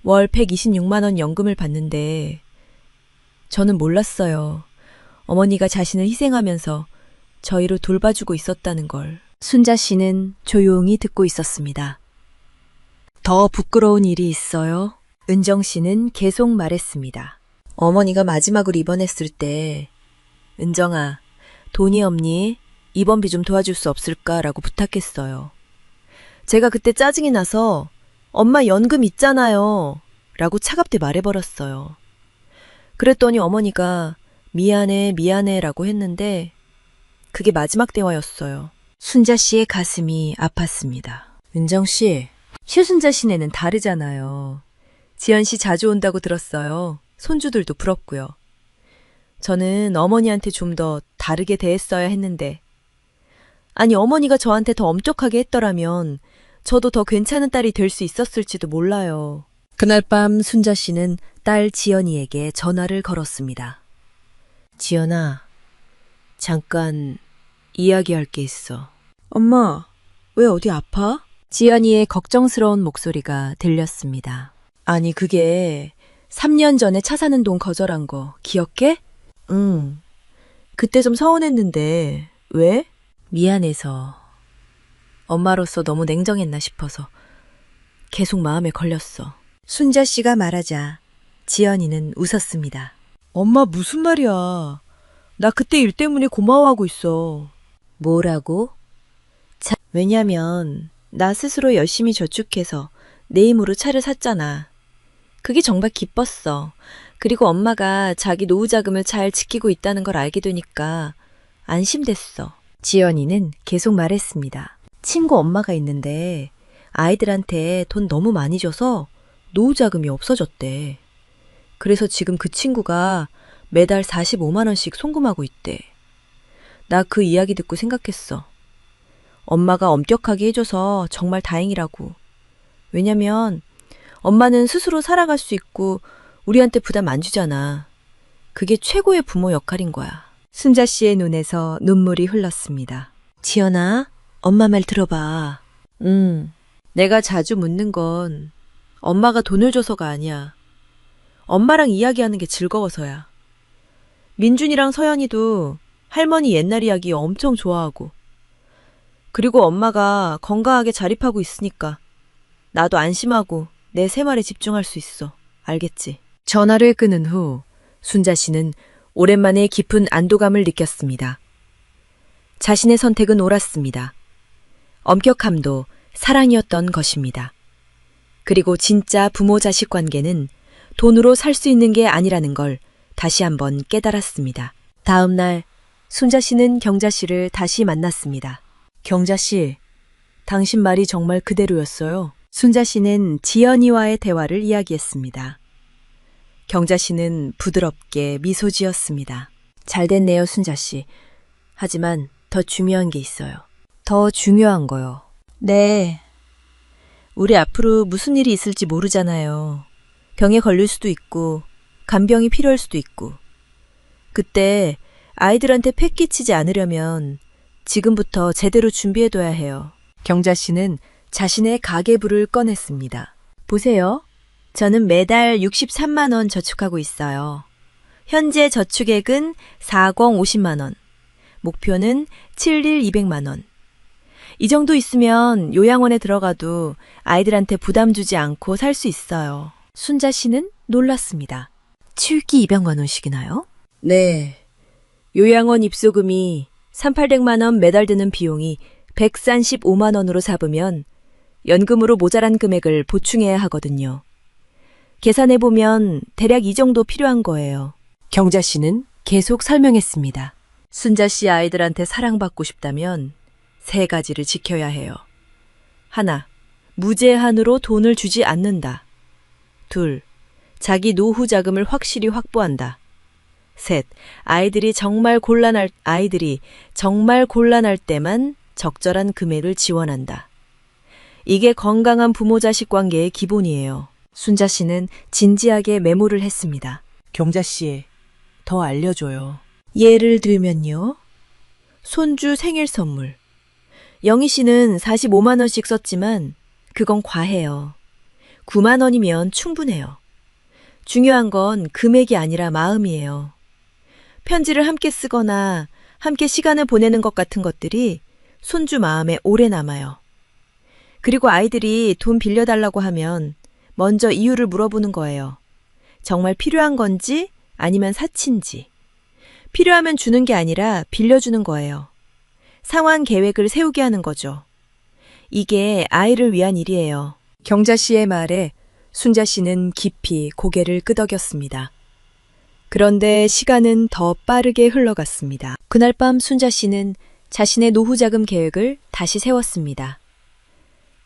월 126만 원 연금을 받는데 저는 몰랐어요. 어머니가 자신을 희생하면서 저희를 돌봐주고 있었다는 걸. 순자 씨는 조용히 듣고 있었습니다. 더 부끄러운 일이 있어요? 은정 씨는 계속 말했습니다. 어머니가 마지막으로 입원했을 때 은정아, 돈이 없니? 입원비 좀 도와줄 수 없을까라고 부탁했어요. 제가 그때 짜증이 나서 엄마 연금 있잖아요 라고 차갑게 말해버렸어요. 그랬더니 어머니가 미안해 라고 했는데 그게 마지막 대화였어요. 순자 씨의 가슴이 아팠습니다. 은정 씨, 최순자 씨네는 다르잖아요. 지연 씨 자주 온다고 들었어요. 손주들도 부럽고요. 저는 어머니한테 좀 더 다르게 대했어야 했는데 아니 어머니가 저한테 더 엄격하게 했더라면 저도 더 괜찮은 딸이 될 수 있었을지도 몰라요. 그날 밤 순자 씨는 딸 지연이에게 전화를 걸었습니다. 지연아, 잠깐 이야기할 게 있어. 엄마, 왜 어디 아파? 지연이의 걱정스러운 목소리가 들렸습니다. 아니 그게 3년 전에 차 사는 돈 거절한 거 기억해? 응. 그때 좀 서운했는데 왜? 미안해서. 엄마로서 너무 냉정했나 싶어서 계속 마음에 걸렸어. 순자 씨가 말하자 지연이는 웃었습니다. 엄마 무슨 말이야. 나 그때 일 때문에 고마워하고 있어. 뭐라고? 왜냐면 나 스스로 열심히 저축해서 내 힘으로 차를 샀잖아. 그게 정말 기뻤어. 그리고 엄마가 자기 노후 자금을 잘 지키고 있다는 걸 알게 되니까 안심됐어. 지연이는 계속 말했습니다. 친구 엄마가 있는데 아이들한테 돈 너무 많이 줘서 노후 자금이 없어졌대. 그래서 지금 그 친구가 매달 45만 원씩 송금하고 있대. 나 그 이야기 듣고 생각했어. 엄마가 엄격하게 해줘서 정말 다행이라고. 왜냐면 엄마는 스스로 살아갈 수 있고 우리한테 부담 안 주잖아. 그게 최고의 부모 역할인 거야. 순자 씨의 눈에서 눈물이 흘렀습니다. 지연아, 엄마 말 들어봐. 내가 자주 묻는 건 엄마가 돈을 줘서가 아니야. 엄마랑 이야기하는 게 즐거워서야. 민준이랑 서연이도 할머니 옛날 이야기 엄청 좋아하고. 그리고 엄마가 건강하게 자립하고 있으니까 나도 안심하고 내 생활에 집중할 수 있어. 알겠지? 전화를 끊은 후 순자 씨는 오랜만에 깊은 안도감을 느꼈습니다. 자신의 선택은 옳았습니다. 엄격함도 사랑이었던 것입니다. 그리고 진짜 부모 자식 관계는 돈으로 살 수 있는 게 아니라는 걸 다시 한번 깨달았습니다. 다음 날 순자 씨는 경자 씨를 다시 만났습니다. 경자 씨, 당신 말이 정말 그대로였어요. 순자 씨는 지연이와의 대화를 이야기했습니다. 경자 씨는 부드럽게 미소 지었습니다. 잘 됐네요, 순자 씨. 하지만 더 중요한 게 있어요. 더 중요한 거요. 네. 우리 앞으로 무슨 일이 있을지 모르잖아요. 병에 걸릴 수도 있고, 간병이 필요할 수도 있고. 그때 아이들한테 폐 끼치지 않으려면 지금부터 제대로 준비해둬야 해요. 경자 씨는 자신의 가계부를 꺼냈습니다. 보세요. 저는 매달 63만 원 저축하고 있어요. 현재 저축액은 4050만 원. 목표는 7일 200만 원. 이 정도 있으면 요양원에 들어가도 아이들한테 부담 주지 않고 살 수 있어요. 순자 씨는 놀랐습니다. 치유기 200만 원씩이나요? 네. 요양원 입소금이 3,800만 원 매달 드는 비용이 135만 원으로 잡으면 연금으로 모자란 금액을 보충해야 하거든요. 계산해보면 대략 이 정도 필요한 거예요. 경자 씨는 계속 설명했습니다. 순자 씨 아이들한테 사랑받고 싶다면 3가지를 지켜야 해요. 하나, 무제한으로 돈을 주지 않는다. 둘, 자기 노후 자금을 확실히 확보한다. 셋, 아이들이 정말 곤란할 때만 적절한 금액을 지원한다. 이게 건강한 부모 자식 관계의 기본이에요. 순자 씨는 진지하게 메모를 했습니다. 경자 씨, 더 알려줘요. 예를 들면요. 손주 생일 선물. 영희 씨는 45만 원씩 썼지만 그건 과해요. 9만 원이면 충분해요. 중요한 건 금액이 아니라 마음이에요. 편지를 함께 쓰거나 함께 시간을 보내는 것 같은 것들이 손주 마음에 오래 남아요. 그리고 아이들이 돈 빌려달라고 하면 먼저 이유를 물어보는 거예요. 정말 필요한 건지 아니면 사치인지. 필요하면 주는 게 아니라 빌려주는 거예요. 상환 계획을 세우게 하는 거죠. 이게 아이를 위한 일이에요. 경자 씨의 말에 순자 씨는 깊이 고개를 끄덕였습니다. 그런데 시간은 더 빠르게 흘러갔습니다. 그날 밤 순자 씨는 자신의 노후 자금 계획을 다시 세웠습니다.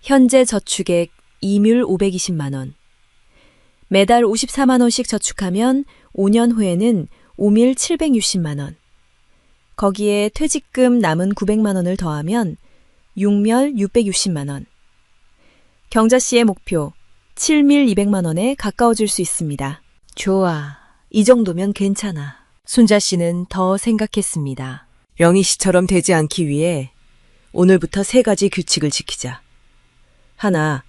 현재 저축액 이뮨 520만 원. 매달 54만 원씩 저축하면 5년 후에는 5밀 760만 원. 거기에 퇴직금 남은 900만 원을 더하면 6밀 660만 원. 경자 씨의 목표 7밀 200만 원에 가까워질 수 있습니다. 좋아. 이 정도면 괜찮아. 순자 씨는 더 생각했습니다. 영희 씨처럼 되지 않기 위해 오늘부터 3가지 규칙을 지키자. 하나,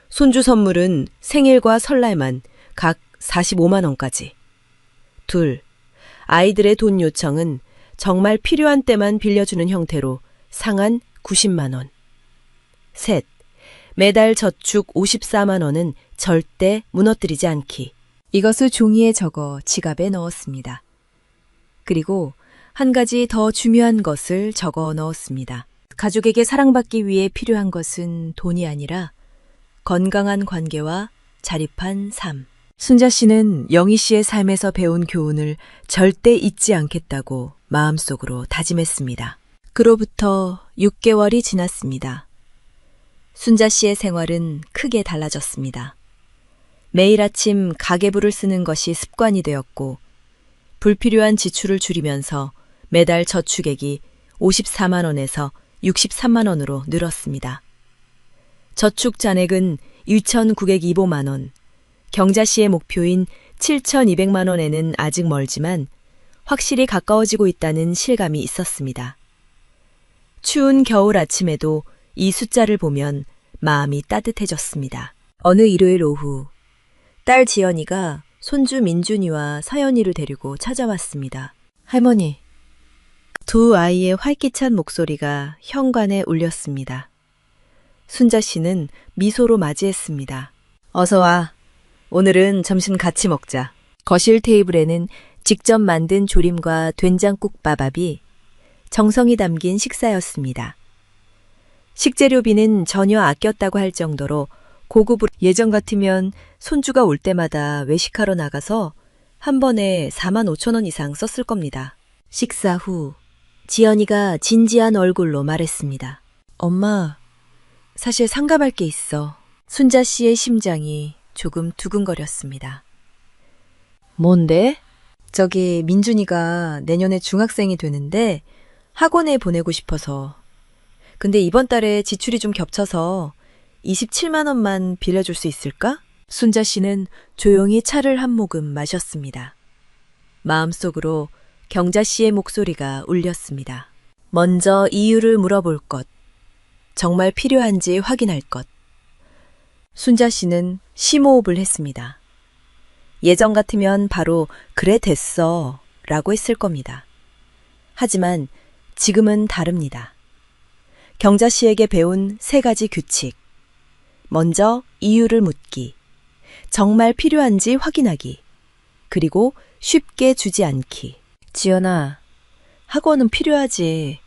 손주 선물은 생일과 설날만 각 45만 원까지. 둘, 아이들의 돈 요청은 정말 필요한 때만 빌려주는 형태로 상한 90만 원. 셋, 매달 저축 54만 원은 절대 무너뜨리지 않기. 이것을 종이에 적어 지갑에 넣었습니다. 그리고 한 가지 더 중요한 것을 적어 넣었습니다. 가족에게 사랑받기 위해 필요한 것은 돈이 아니라 건강한 관계와 자립한 삶. 순자 씨는 영희 씨의 삶에서 배운 교훈을 절대 잊지 않겠다고 마음속으로 다짐했습니다. 그로부터 6개월이 지났습니다. 순자 씨의 생활은 크게 달라졌습니다. 매일 아침 가계부를 쓰는 것이 습관이 되었고 불필요한 지출을 줄이면서 매달 저축액이 54만 원에서 63만 원으로 늘었습니다. 저축 잔액은 1,902만 원, 경자 씨의 목표인 7,200만 원에는 아직 멀지만 확실히 가까워지고 있다는 실감이 있었습니다. 추운 겨울 아침에도 이 숫자를 보면 마음이 따뜻해졌습니다. 어느 일요일 오후, 딸 지연이가 손주 민준이와 서연이를 데리고 찾아왔습니다. 할머니, 두 아이의 활기찬 목소리가 현관에 울렸습니다. 순자 씨는 미소로 맞이했습니다. 어서 와. 오늘은 점심 같이 먹자. 거실 테이블에는 직접 만든 조림과 된장국밥이 정성이 담긴 식사였습니다. 식재료비는 전혀 아꼈다고 할 정도로 고급으로 예전 같으면 손주가 올 때마다 외식하러 나가서 한 번에 4만 5천 원 이상 썼을 겁니다. 식사 후 지연이가 진지한 얼굴로 말했습니다. 엄마, 사실 상감할 게 있어. 순자 씨의 심장이 조금 두근거렸습니다. 뭔데? 저기 민준이가 내년에 중학생이 되는데 학원에 보내고 싶어서. 근데 이번 달에 지출이 좀 겹쳐서 27만 원만 빌려줄 수 있을까? 순자 씨는 조용히 차를 한 모금 마셨습니다. 마음속으로 경자 씨의 목소리가 울렸습니다. 먼저 이유를 물어볼 것. 정말 필요한지 확인할 것. 순자 씨는 심호흡을 했습니다. 예전 같으면 바로 그래 됐어 라고 했을 겁니다. 하지만 지금은 다릅니다. 경자 씨에게 배운 3가지 규칙. 먼저 이유를 묻기. 정말 필요한지 확인하기. 그리고 쉽게 주지 않기. 지연아, 학원은 필요하지.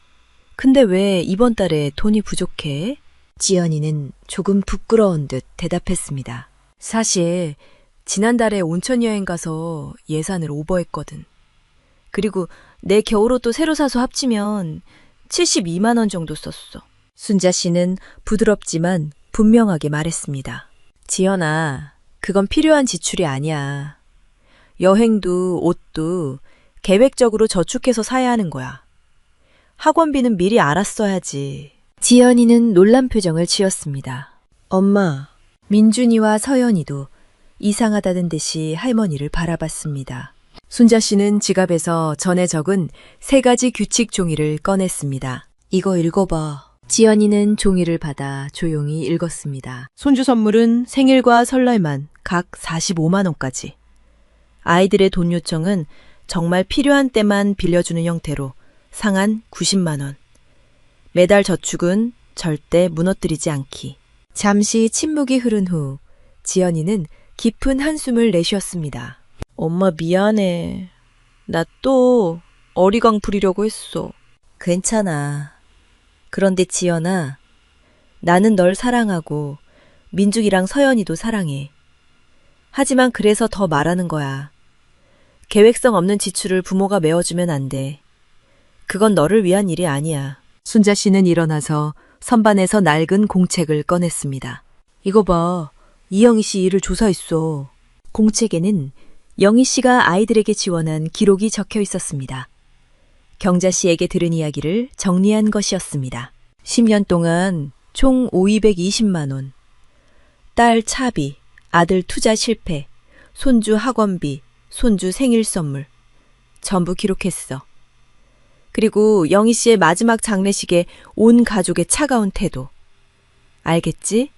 근데 왜 이번 달에 돈이 부족해? 지연이는 조금 부끄러운 듯 대답했습니다. 사실 지난달에 온천 여행 가서 예산을 오버했거든. 그리고 내 겨울옷도 새로 사서 합치면 72만 원 정도 썼어. 순자 씨는 부드럽지만 분명하게 말했습니다. 지연아, 그건 필요한 지출이 아니야. 여행도 옷도 계획적으로 저축해서 사야 하는 거야. 학원비는 미리 알았어야지. 지연이는 놀란 표정을 지었습니다. 엄마, 민준이와 서연이도 이상하다는 듯이 할머니를 바라봤습니다. 순자 씨는 지갑에서 전에 적은 3가지 규칙 종이를 꺼냈습니다. 이거 읽어봐. 지연이는 종이를 받아 조용히 읽었습니다. 손주 선물은 생일과 설날만 각 45만 원까지. 아이들의 돈 요청은 정말 필요한 때만 빌려주는 형태로 상한 90만 원. 매달 저축은 절대 무너뜨리지 않기. 잠시 침묵이 흐른 후 지연이는 깊은 한숨을 내쉬었습니다. 엄마 미안해. 나 또 어리광 부리려고 했어. 괜찮아. 그런데 지연아, 나는 널 사랑하고 민중이랑 서연이도 사랑해. 하지만 그래서 더 말하는 거야. 계획성 없는 지출을 부모가 메워주면 안 돼. 그건 너를 위한 일이 아니야. 순자 씨는 일어나서 선반에서 낡은 공책을 꺼냈습니다. 이거 봐. 이영희 씨 일을 조사했어. 공책에는 영희 씨가 아이들에게 지원한 기록이 적혀 있었습니다. 경자 씨에게 들은 이야기를 정리한 것이었습니다. 10년 동안 총 520만 원. 딸 차비, 아들 투자 실패, 손주 학원비, 손주 생일 선물. 전부 기록했어. 그리고 영희 씨의 마지막 장례식에 온 가족의 차가운 태도. 알겠지?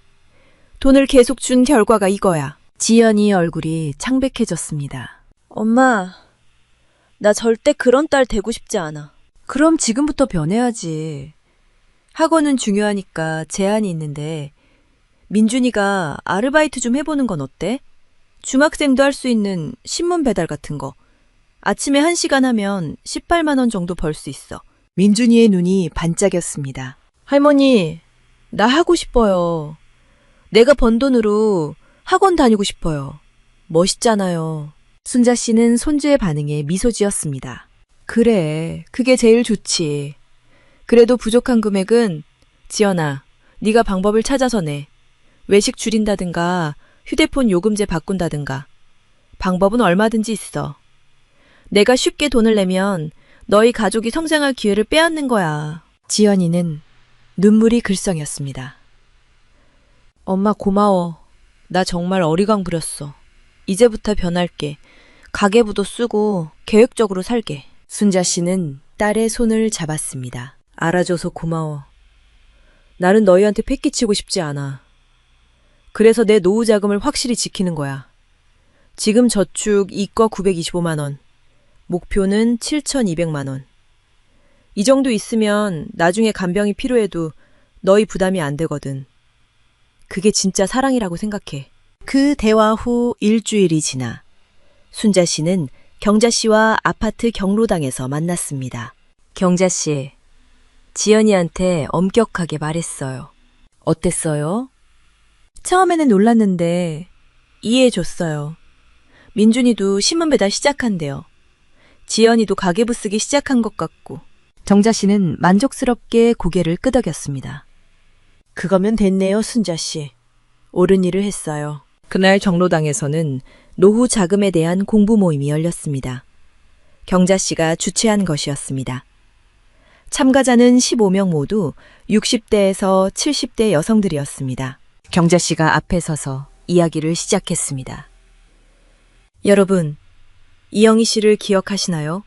돈을 계속 준 결과가 이거야. 지연이 얼굴이 창백해졌습니다. 엄마, 나 절대 그런 딸 되고 싶지 않아. 그럼 지금부터 변해야지. 학원은 중요하니까 제한이 있는데 민준이가 아르바이트 좀 해보는 건 어때? 중학생도 할 수 있는 신문 배달 같은 거. 아침에 1시간 하면 18만 원 정도 벌 수 있어. 민준이의 눈이 반짝였습니다. 할머니, 나 하고 싶어요. 내가 번 돈으로 학원 다니고 싶어요. 멋있잖아요. 순자 씨는 손주의 반응에 미소 지었습니다. 그래, 그게 제일 좋지. 그래도 부족한 금액은 지연아, 네가 방법을 찾아서 내. 외식 줄인다든가 휴대폰 요금제 바꾼다든가. 방법은 얼마든지 있어. 내가 쉽게 돈을 내면 너희 가족이 성장할 기회를 빼앗는 거야. 지연이는 눈물이 글썽였습니다. 엄마 고마워. 나 정말 어리광 부렸어. 이제부터 변할게. 가계부도 쓰고 계획적으로 살게. 순자 씨는 딸의 손을 잡았습니다. 알아줘서 고마워. 나는 너희한테 패기치고 싶지 않아. 그래서 내 노후 자금을 확실히 지키는 거야. 지금 저축 이거 925만 원. 목표는 7,200만 원. 이 정도 있으면 나중에 간병이 필요해도 너희 부담이 안 되거든. 그게 진짜 사랑이라고 생각해. 그 대화 후 일주일이 지나 순자 씨는 경자 씨와 아파트 경로당에서 만났습니다. 경자 씨, 지연이한테 엄격하게 말했어요. 어땠어요? 처음에는 놀랐는데 이해해줬어요. 민준이도 신문 배달 시작한대요. 지연이도 가계부 쓰기 시작한 것 같고. 정자 씨는 만족스럽게 고개를 끄덕였습니다. 그거면 됐네요, 순자 씨. 옳은 일을 했어요. 그날 정로당에서는 노후 자금에 대한 공부 모임이 열렸습니다. 경자 씨가 주최한 것이었습니다. 참가자는 15명 모두 60대에서 70대 여성들이었습니다. 경자 씨가 앞에 서서 이야기를 시작했습니다. 여러분, 이영희 씨를 기억하시나요?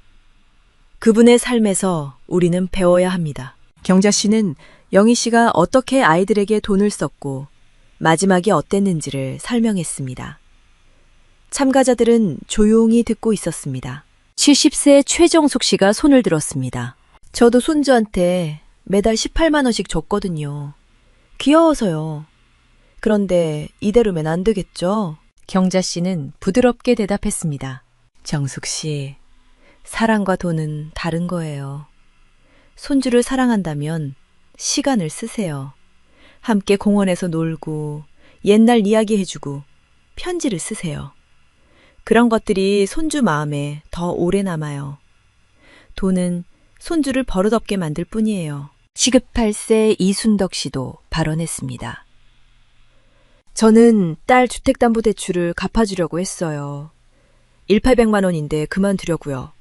그분의 삶에서 우리는 배워야 합니다. 경자 씨는 영희 씨가 어떻게 아이들에게 돈을 썼고 마지막이 어땠는지를 설명했습니다. 참가자들은 조용히 듣고 있었습니다. 70세 최정숙 씨가 손을 들었습니다. 저도 손주한테 매달 18만 원씩 줬거든요. 귀여워서요. 그런데 이대로면 안 되겠죠? 경자 씨는 부드럽게 대답했습니다. 정숙 씨, 사랑과 돈은 다른 거예요. 손주를 사랑한다면 시간을 쓰세요. 함께 공원에서 놀고 옛날 이야기 해주고 편지를 쓰세요. 그런 것들이 손주 마음에 더 오래 남아요. 돈은 손주를 버릇없게 만들 뿐이에요. 시급팔세 이순덕 씨도 발언했습니다. 저는 딸 주택담보대출을 갚아주려고 했어요. 1,800만 원인데 그만두려고요.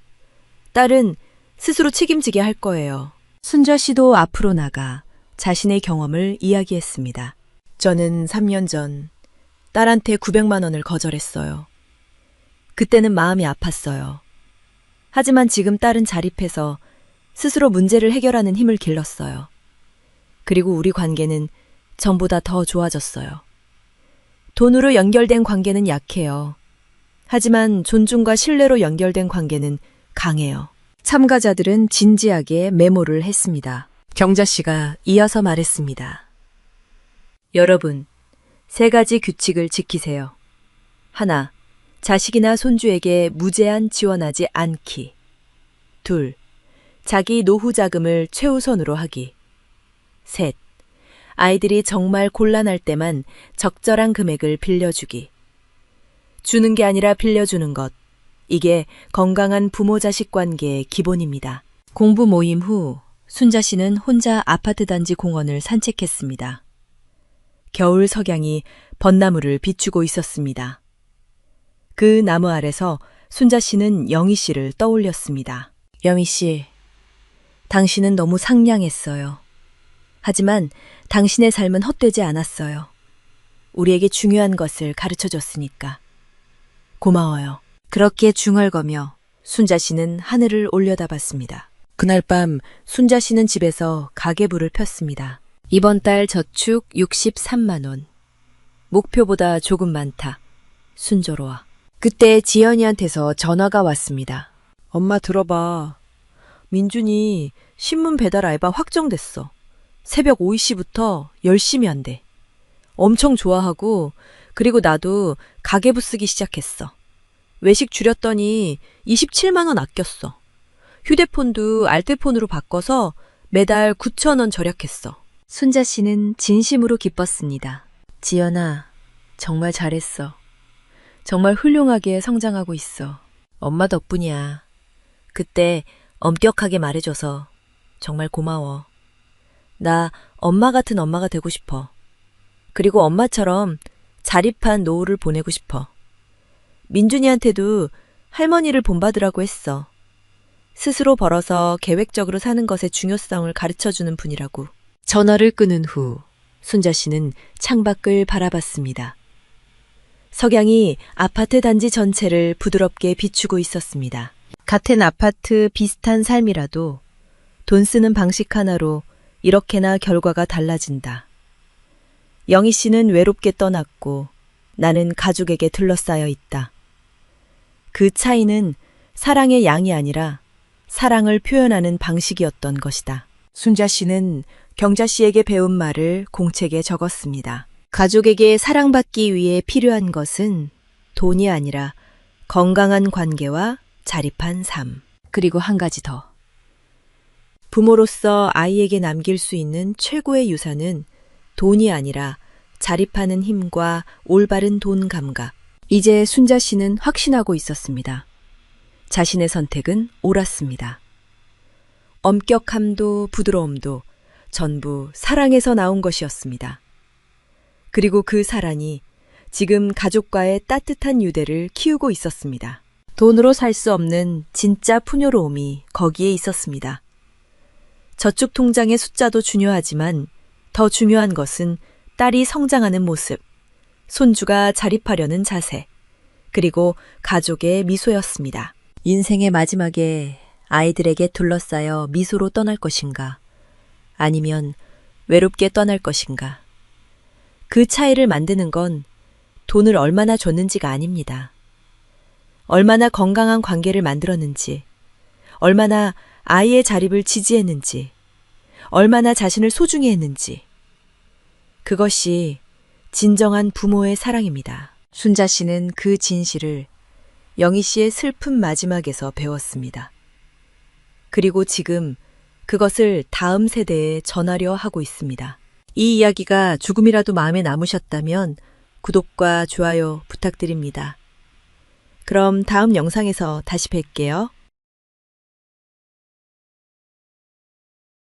딸은 스스로 책임지게 할 거예요. 순자 씨도 앞으로 나가 자신의 경험을 이야기했습니다. 저는 3년 전 딸한테 900만 원을 거절했어요. 그때는 마음이 아팠어요. 하지만 지금 딸은 자립해서 스스로 문제를 해결하는 힘을 길렀어요. 그리고 우리 관계는 전보다 더 좋아졌어요. 돈으로 연결된 관계는 약해요. 하지만 존중과 신뢰로 연결된 관계는 강해요. 참가자들은 진지하게 메모를 했습니다. 경자 씨가 이어서 말했습니다. 여러분, 3가지 규칙을 지키세요. 하나, 자식이나 손주에게 무제한 지원하지 않기. 2, 자기 노후 자금을 최우선으로 하기. 3, 아이들이 정말 곤란할 때만 적절한 금액을 빌려주기. 주는 게 아니라 빌려주는 것. 이게 건강한 부모-자식 관계의 기본입니다. 공부 모임 후 순자 씨는 혼자 아파트 단지 공원을 산책했습니다. 겨울 석양이 벚나무를 비추고 있었습니다. 그 나무 아래서 순자 씨는 영희 씨를 떠올렸습니다. 영희 씨, 당신은 너무 상냥했어요. 하지만 당신의 삶은 헛되지 않았어요. 우리에게 중요한 것을 가르쳐줬으니까. 고마워요. 그렇게 중얼거며 순자 씨는 하늘을 올려다봤습니다. 그날 밤 순자 씨는 집에서 가계부를 폈습니다. 이번 달 저축 63만 원. 목표보다 조금 많다. 순조로워. 그때 지연이한테서 전화가 왔습니다. 엄마 들어봐. 민준이 신문 배달 알바 확정됐어. 새벽 5시부터 열심히 한대. 엄청 좋아하고 그리고 나도 가계부 쓰기 시작했어. 외식 줄였더니 27만 원 아꼈어. 휴대폰도 알뜰폰으로 바꿔서 매달 9천 원 절약했어. 순자 씨는 진심으로 기뻤습니다. 지연아, 정말 잘했어. 정말 훌륭하게 성장하고 있어. 엄마 덕분이야. 그때 엄격하게 말해줘서 정말 고마워. 나 엄마 같은 엄마가 되고 싶어. 그리고 엄마처럼 자립한 노후를 보내고 싶어. 민준이한테도 할머니를 본받으라고 했어. 스스로 벌어서 계획적으로 사는 것의 중요성을 가르쳐주는 분이라고. 전화를 끊은 후 순자 씨는 창밖을 바라봤습니다. 석양이 아파트 단지 전체를 부드럽게 비추고 있었습니다. 같은 아파트 비슷한 삶이라도 돈 쓰는 방식 하나로 이렇게나 결과가 달라진다. 영희 씨는 외롭게 떠났고 나는 가족에게 둘러싸여 있다. 그 차이는 사랑의 양이 아니라 사랑을 표현하는 방식이었던 것이다. 순자 씨는 경자 씨에게 배운 말을 공책에 적었습니다. 가족에게 사랑받기 위해 필요한 것은 돈이 아니라 건강한 관계와 자립한 삶. 그리고 한 가지 더. 부모로서 아이에게 남길 수 있는 최고의 유산은 돈이 아니라 자립하는 힘과 올바른 돈 감각. 이제 순자 씨는 확신하고 있었습니다. 자신의 선택은 옳았습니다. 엄격함도 부드러움도 전부 사랑에서 나온 것이었습니다. 그리고 그 사란이 지금 가족과의 따뜻한 유대를 키우고 있었습니다. 돈으로 살 수 없는 진짜 풍요로움이 거기에 있었습니다. 저축 통장의 숫자도 중요하지만 더 중요한 것은 딸이 성장하는 모습, 손주가 자립하려는 자세, 그리고 가족의 미소였습니다. 인생의 마지막에 아이들에게 둘러싸여 미소로 떠날 것인가, 아니면 외롭게 떠날 것인가. 그 차이를 만드는 건 돈을 얼마나 줬는지가 아닙니다. 얼마나 건강한 관계를 만들었는지, 얼마나 아이의 자립을 지지했는지, 얼마나 자신을 소중히 했는지. 그것이 진정한 부모의 사랑입니다. 순자 씨는 그 진실을 영희 씨의 슬픈 마지막에서 배웠습니다. 그리고 지금 그것을 다음 세대에 전하려 하고 있습니다. 이 이야기가 조금이라도 마음에 남으셨다면 구독과 좋아요 부탁드립니다. 그럼 다음 영상에서 다시 뵐게요.